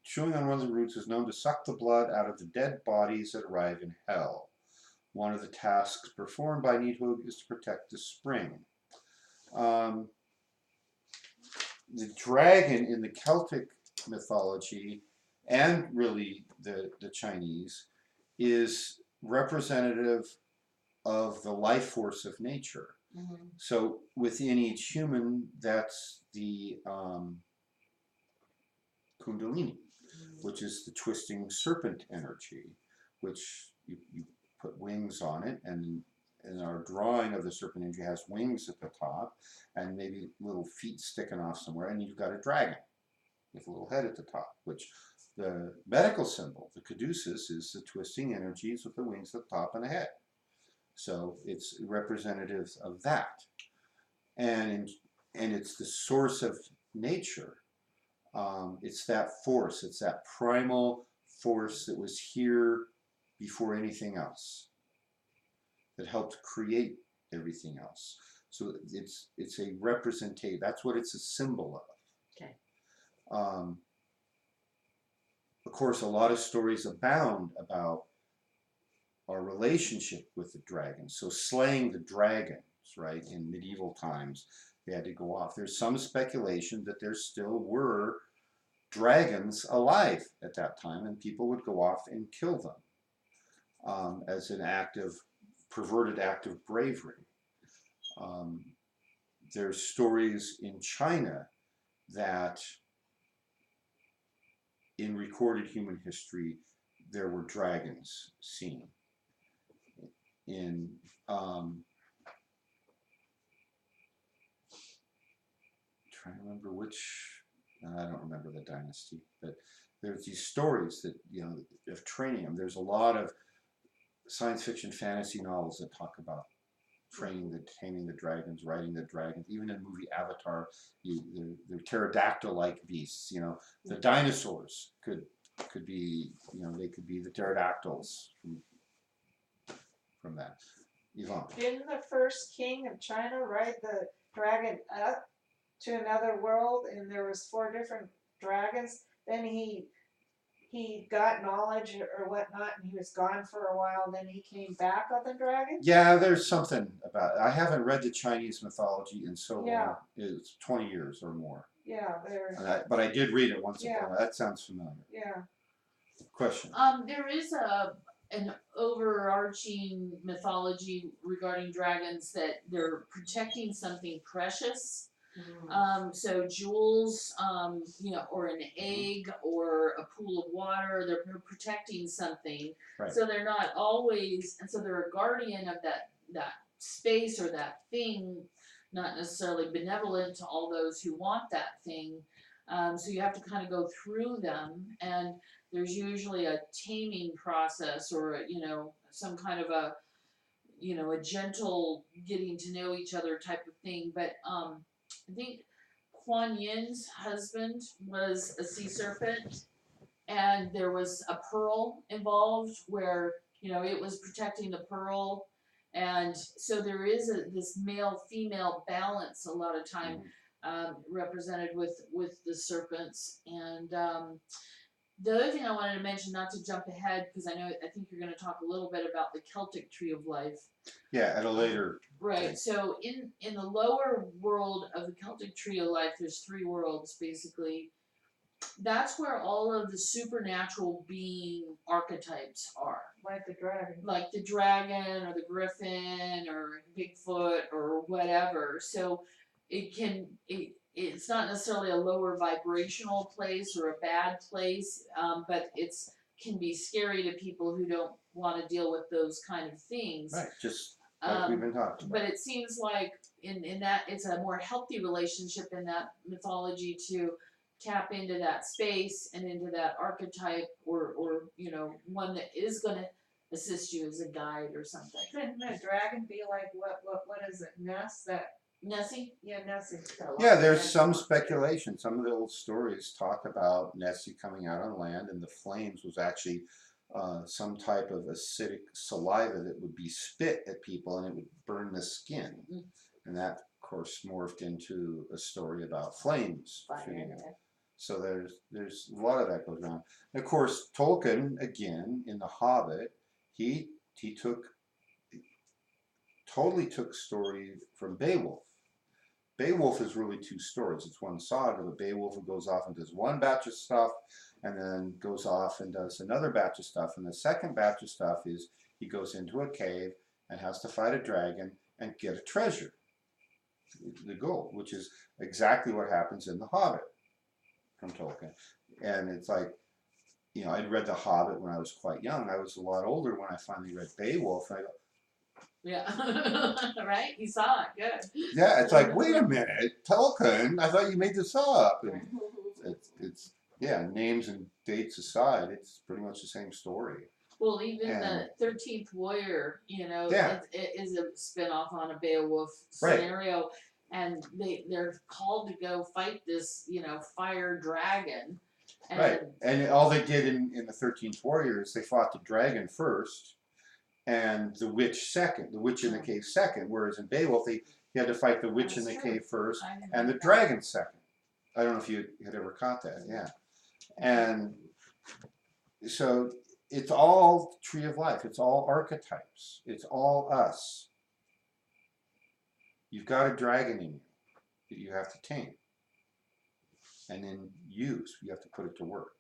Chewing on one of the roots is known to suck the blood out of the dead bodies that arrive in hell. One of the tasks performed by Nidhugg is to protect the spring. The dragon in the Celtic mythology, and really the Chinese, is representative of the life force of nature. So within each human, that's the Kundalini, which is the twisting serpent energy, which you put wings on it, and our drawing of the serpent energy has wings at the top and maybe little feet sticking off somewhere, and you've got a dragon with a little head at the top, which the medical symbol, the caduceus, is the twisting energies with the wings at the top and a head. So it's representative of that. And it's the source of nature. It's that force, it's that primal force that was here before anything else, that helped create everything else. So it's a representation. That's what it's a symbol of. Okay. Of course, a lot of stories abound about our relationship with the dragons. So slaying the dragons, right, in medieval times, they had to go off. There's some speculation that there still were dragons alive at that time, and people would go off and kill them as an perverted act of bravery. There's stories in China that in recorded human history there were dragons seen. In trying to remember I don't remember the dynasty, but there's these stories that, of training them. There's a lot of science fiction fantasy novels that talk about taming the dragons, riding the dragons. Even in the movie Avatar, they're pterodactyl-like beasts. You know, the dinosaurs could be, you know, they could be the pterodactyls from that. Yvonne. Didn't the first king of China ride the dragon up to another world, and there was 4 different dragons? Then he got knowledge or whatnot, and he was gone for a while. Then he came back on the dragon. Yeah, there's something about it. I haven't read the Chinese mythology in so long. Yeah. It's 20 years or more. Yeah, there. But I did read it once Yeah. upon. That sounds familiar. Yeah. Question. There is an overarching mythology regarding dragons that they're protecting something precious. So jewels, you know, or an egg or a pool of water, they're protecting something. Right. So they're not always, and so they're a guardian of that space or that thing, not necessarily benevolent to all those who want that thing. So you have to kind of go through them, and there's usually a taming process or, you know, some kind of a, you know, a gentle getting to know each other type of thing. But I think Kuan Yin's husband was a sea serpent, and there was a pearl involved where, you know, it was protecting the pearl, and so there is this male-female balance a lot of time represented with the serpents. And the other thing I wanted to mention, not to jump ahead, because I think you're going to talk a little bit about the Celtic Tree of Life. Yeah, at a later. Right. So in the lower world of the Celtic Tree of Life, there's 3 worlds basically. That's where all of the supernatural being archetypes are. Like the dragon. Like the dragon or the griffin or Bigfoot or whatever. So it's not necessarily a lower vibrational place or a bad place, but it's can be scary to people who don't want to deal with those kind of things. Right, just like we've been talking about. But it seems like in that it's a more healthy relationship in that mythology to tap into that space and into that archetype or you know, one that is going to assist you as a guide or something. Couldn't a dragon be like what is it? Ness? That Nessie? Yeah, Nessie. Yeah, there's some speculation. Some of the old stories talk about Nessie coming out on land, and the flames was actually some type of acidic saliva that would be spit at people, and it would burn the skin. And that, of course, morphed into a story about flames shooting out. So there's a lot of that goes on. And of course, Tolkien, again, in The Hobbit, he totally took story from Beowulf. Beowulf is really 2 stories. It's one saga, but Beowulf goes off and does one batch of stuff and then goes off and does another batch of stuff. And the second batch of stuff is he goes into a cave and has to fight a dragon and get a treasure, the gold, which is exactly what happens in The Hobbit from Tolkien. And it's like, you know, I'd read The Hobbit when I was quite young. I was a lot older when I finally read Beowulf, and I go, yeah. Right? You saw it. Good. yeah, it's like, wait a minute, Tolkien, I thought you made this up. And it's yeah, names and dates aside, it's pretty much the same story. Well, even the 13th Warrior, you know, it is a spin-off on a Beowulf scenario. And they're called to go fight this, you know, fire dragon. And and all they did in the 13th Warrior is they fought the dragon first, and the witch second, the witch in the cave second. Whereas in Beowulf, he had to fight the witch in the cave first and the dragon second. I don't know if you had ever caught that, yeah. And so it's all Tree of Life. It's all archetypes. It's all us. You've got a dragon in you that you have to tame and then use. You have to put it to work.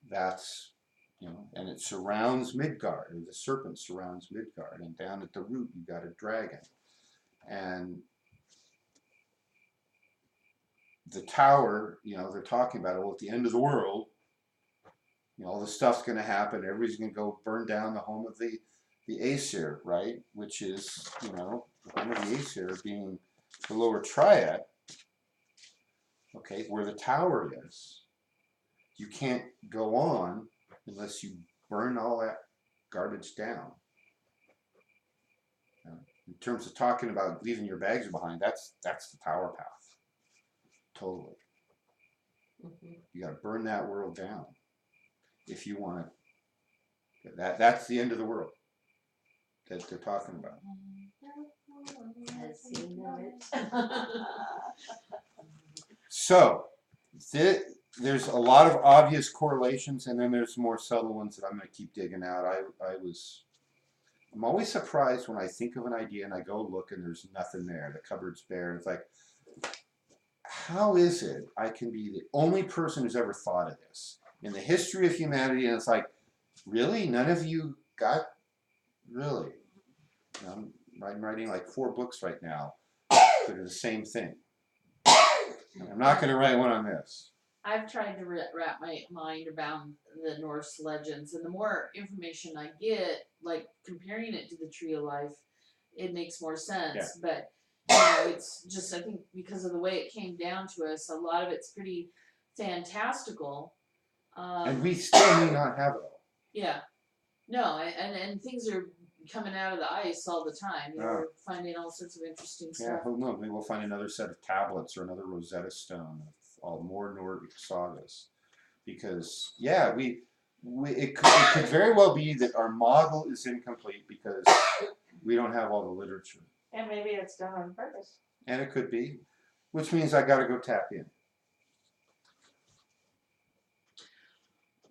That's, you know, and it surrounds Midgard, or the serpent surrounds Midgard, and down at the root you've got a dragon. And the tower, you know, they're talking about, oh, at the end of the world, you know, all the stuff's going to happen. Everybody's going to go burn down the home of the Aesir, right? Which is, you know, the home of the Aesir being the lower triad, okay, where the tower is. You can't go on unless you burn all that garbage down. in terms of talking about leaving your bags behind, that's the tower path. Totally. Mhm. You got to burn that world down if you want to. That's the end of the world that they're talking about. As you know it. So there's a lot of obvious correlations, and then there's more subtle ones that I'm going to keep digging out. I'm always surprised when I think of an idea and I go look and there's nothing there. The cupboard's bare. And it's like, how is it I can be the only person who's ever thought of this in the history of humanity? And it's like, really? None of you got, really? I'm writing like 4 books right now that are the same thing. And I'm not going to write one on this. I've tried to wrap my mind around the Norse legends, and the more information I get, like comparing it to the Tree of Life, it makes more sense. Yeah. But it's just, I think because of the way it came down to us, a lot of it's pretty fantastical. And we still may not have it all. Yeah. No, and things are coming out of the ice all the time. We're finding all sorts of interesting Yeah, stuff. who knows? Maybe we'll find another set of tablets or another Rosetta Stone of all more Nordic sagas. Because, yeah, it could very well be that our model is incomplete because we don't have all the literature. And maybe it's done on purpose. And it could be, which means I got to go tap in.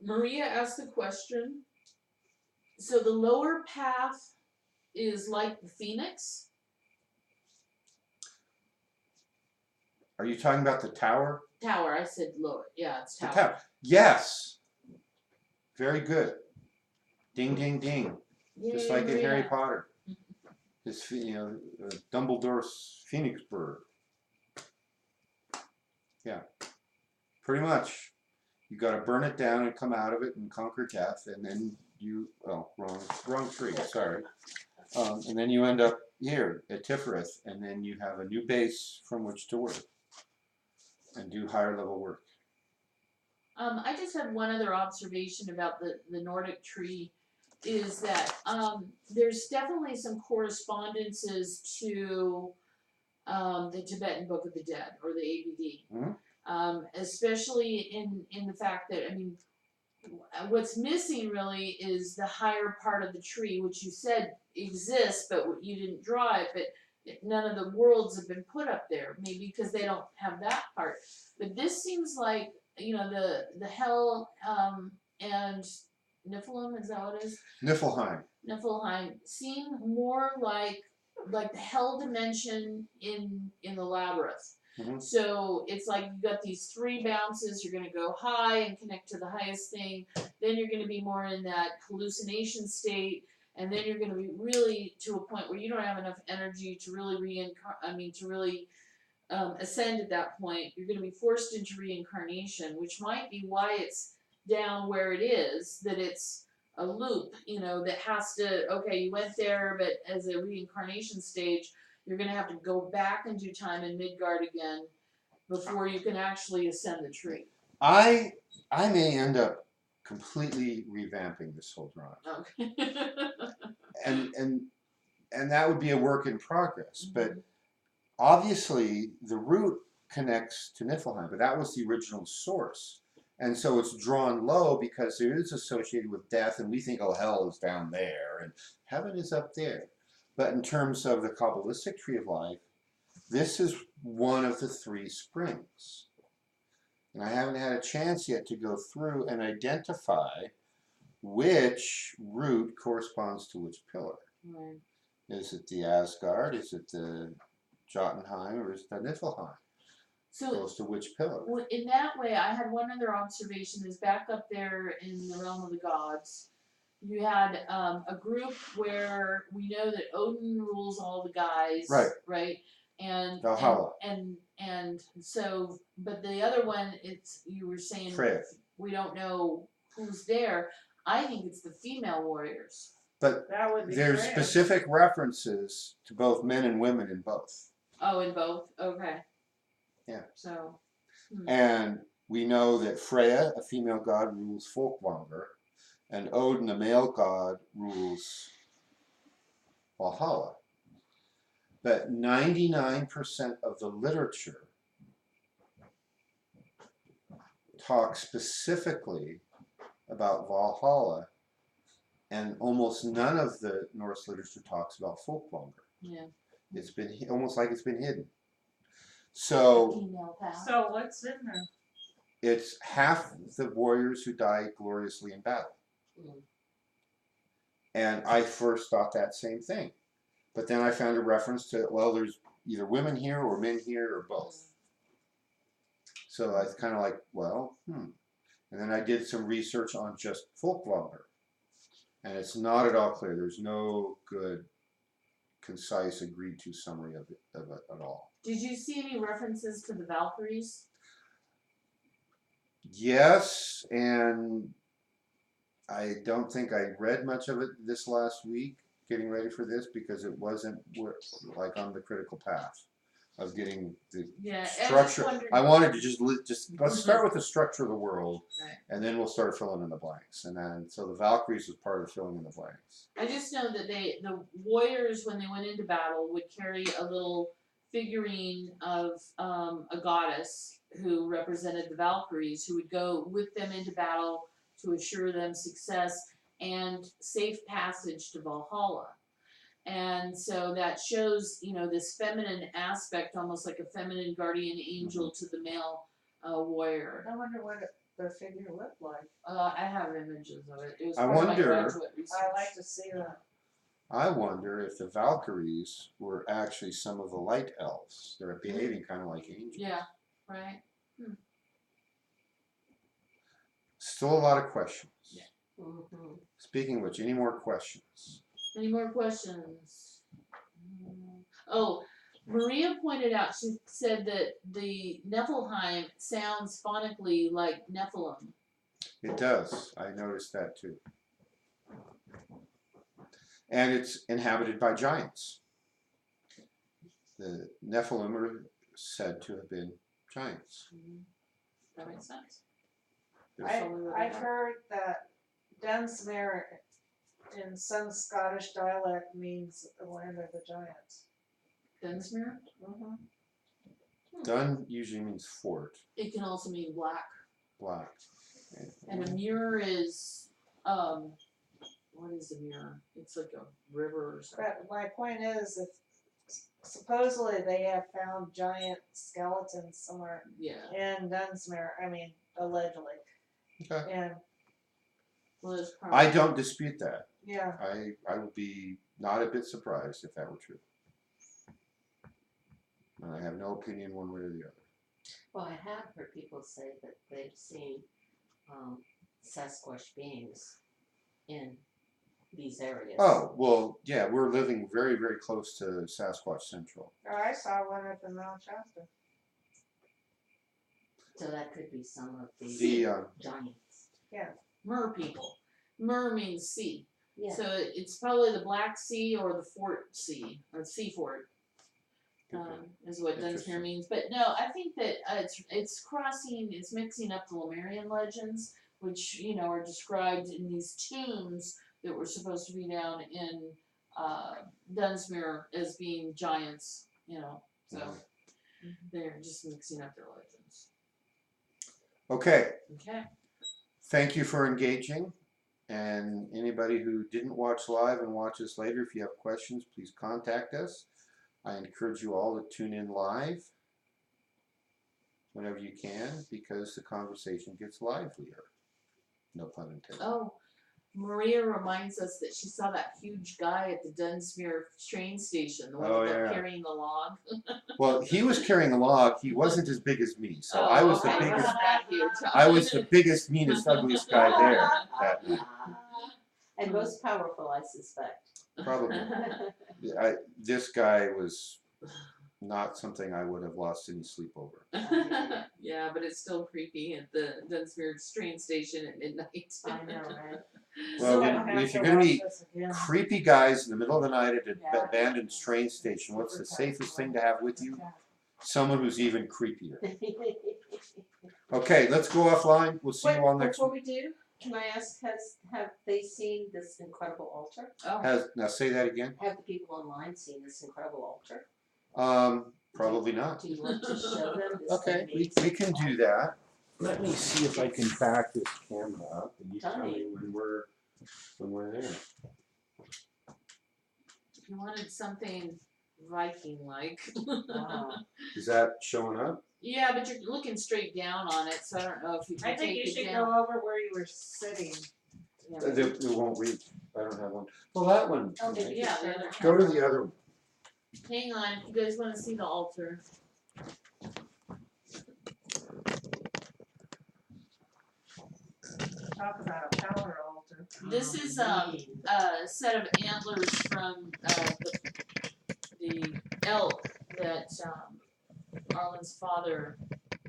Maria asked the question. So the lower path is like the phoenix? Are you talking about the tower? Tower, I said lower. Yeah, it's The tower. tower. Yes. Very good. Ding, ding, ding. Just Yay, like in Harry Maria. Potter. This, Dumbledore's Phoenix bird. Yeah. Pretty much. You got to burn it down and come out of it and conquer death, and then wrong tree. Sorry. And then you end up here at Tiferet, and then you have a new base from which to work and do higher level work. I just had one other observation about the Nordic tree, is that there's definitely some correspondences to the Tibetan Book of the Dead, or the ABD. Mm-hmm. Especially in the fact that, I mean, what's missing really is the higher part of the tree, which you said exists, but you didn't draw it, but none of the worlds have been put up there, maybe because they don't have that part. But this seems like, the hell and Niflheim, is that what it is? Niflheim seem more like the hell dimension in the labyrinth. Mm-hmm. So it's like you got these 3 bounces. You're going to go high and connect to the highest thing. Then you're going to be more in that hallucination state, and then you're going to be really to a point where you don't have enough energy to really ascend at that point. You're going to be forced into reincarnation, which might be why it's down where it is. That it's a loop, that has to. Okay, you went there, but as a reincarnation stage, you're going to have to go back and do time in Midgard again before you can actually ascend the tree. I may end up completely revamping this whole drawing. Okay. and that would be a work in progress. But obviously the root connects to Niflheim, but that was the original source. And so it's drawn low because it is associated with death, and we think, oh, hell is down there and heaven is up there. But in terms of the Kabbalistic Tree of Life, this is one of the 3 springs. And I haven't had a chance yet to go through and identify which root corresponds to which pillar. Right. Is it the Asgard? Is it the Jotunheim? Or is it the Niflheim? So goes to which pillar? in that way, I had one other observation. Is back up there in the realm of the gods. You had a group where we know that Odin rules all the guys, right? And Valhalla. And so, but the other one, you were saying Freya. We don't know who's there. I think it's the female warriors. But That would be there's Freya. specific references to both men and women in both. Oh, in both? Okay. Yeah. So. And we know that Freya, a female god, rules Folkvanger, and Odin, a male god, rules Valhalla. But 99% of the literature talks specifically about Valhalla, and almost none of the Norse literature talks about Folkvanger. Yeah. It's been almost like it's been hidden. So Female path. So what's in there? it's half the warriors who died gloriously in battle. Mm. And I first thought that same thing. But then I found a reference to, well, there's either women here or men here or both. So I was kind of like, well, And then I did some research on just Folkvanger. And it's not at all clear. There's no good, concise, agreed to summary of it at all. Did you see any references to the Valkyries? Yes, and I don't think I read much of it this last week, getting ready for this, because it wasn't like on the critical path of getting the Yeah, structure. I wanted to just let's start with the structure of the world, Right. and then we'll start filling in the blanks. And then so the Valkyries was part of filling in the blanks. I just know that the warriors, when they went into battle, would carry a little figurine of a goddess who represented the Valkyries, who would go with them into battle to assure them success and safe passage to Valhalla. And so that shows, this feminine aspect, almost like a feminine guardian angel to the male warrior. I wonder what the figure looked like. I have images of it. It was I part of my wonder- graduate research. I like to see that. I wonder if the Valkyries were actually some of the light elves. They're behaving kind of like angels. Yeah, right. Still a lot of questions. Yeah. Mhm. Speaking of which, any more questions? Any more questions? Oh, Maria pointed out, she said that the Niflheim sounds phonically like Nephilim. It does. I noticed that too. And it's inhabited by giants. The Nephilim are said to have been giants. That makes sense. I've heard that Dunsmuir in some Scottish dialect means the land of the giants. Dunsmuir? Dun usually means fort, It can also mean black. black. And a mirror is, what is a mirror? It's like a river or something. But my point is, if supposedly they have found giant skeletons somewhere Yeah. in Dunsmuir, I mean, allegedly. Okay. And Well, it's I don't dispute that. yeah, I would be not a bit surprised if that were true. And I have no opinion one way or the other. Well, I have heard people say that they've seen Sasquatch beings in these areas. Oh, well, yeah, we're living very, very close to Sasquatch Central. I saw one up in Mount Shasta. So that could be some of these The giants. Mer people. Mer means sea. Yeah. So it's probably the Black Sea or the Fort Sea, or Sea Fort, is what Dunsmuir Interesting. means. But no, I think that it's mixing up the Lemurian legends, which, are described in these tombs that were supposed to be down in Dunsmuir as being giants, so they're just mixing up their legends. Okay, Okay. thank you for engaging. And anybody who didn't watch live and watches later, if you have questions, please contact us. I encourage you all to tune in live whenever you can, because the conversation gets livelier. No pun intended. Oh, Maria reminds us that she saw that huge guy at the Dunsmuir train station, the one Oh, that kept yeah. carrying the log. Well, he was carrying a log. He wasn't as big as me, so I was the okay, biggest. wasn't that huge. I was the biggest, meanest, ugliest guy there that night. And most powerful, I suspect. Probably. This guy was not something I would have lost any sleep over. Yeah, but it's still creepy at the Dunsmuir train station at midnight. I know, right? Well, I don't have if you're to gonna watch be this again. creepy guys in the middle of the night at an Yeah. abandoned train station, what's the safest thing to have with you? Someone who's even creepier. Okay, let's go offline. We'll see you all next Before week. we do, can I ask, have they seen this incredible altar? Oh, Now say that again. Have the people online seen this incredible altar? Probably not. Do you want to show them this? Okay, we can do that. Let me see if I can back this camera up and you tell me when we're there. You wanted something Viking-like. Wow. Is that showing up? Yeah, but you're looking straight down on it, so I don't know if you I can think take you it should down. go over where you were sitting. Yeah, It won't reach. I don't have one. Well, that one. Oh, right? yeah, the other Go to the other one. Hang on, you guys wanna see the altar? Talk about a power altar. This is a set of antlers from the elk that Arlen's father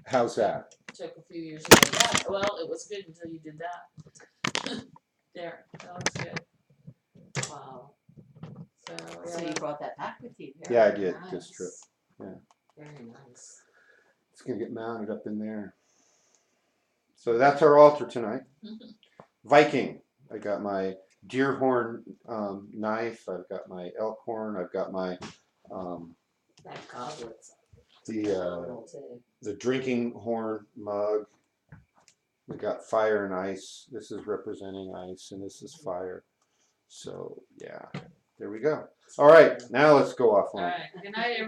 How's that? took a few years ago. Yeah, well, it was good until you did that. There, that looks good. Wow. So, So yeah. you brought that back with you. Yeah, I Very did, nice. this trip. Yeah. Very nice. It's gonna get mounted up in there. So that's our altar tonight. Viking. I got my deer horn knife. I've got my elk horn. I've got my That goblet's the phenomenal too. the drinking horn mug. We got fire and ice. This is representing ice, and this is fire. So yeah, there we go. All right, now let's go offline. Alright, good night, everybody.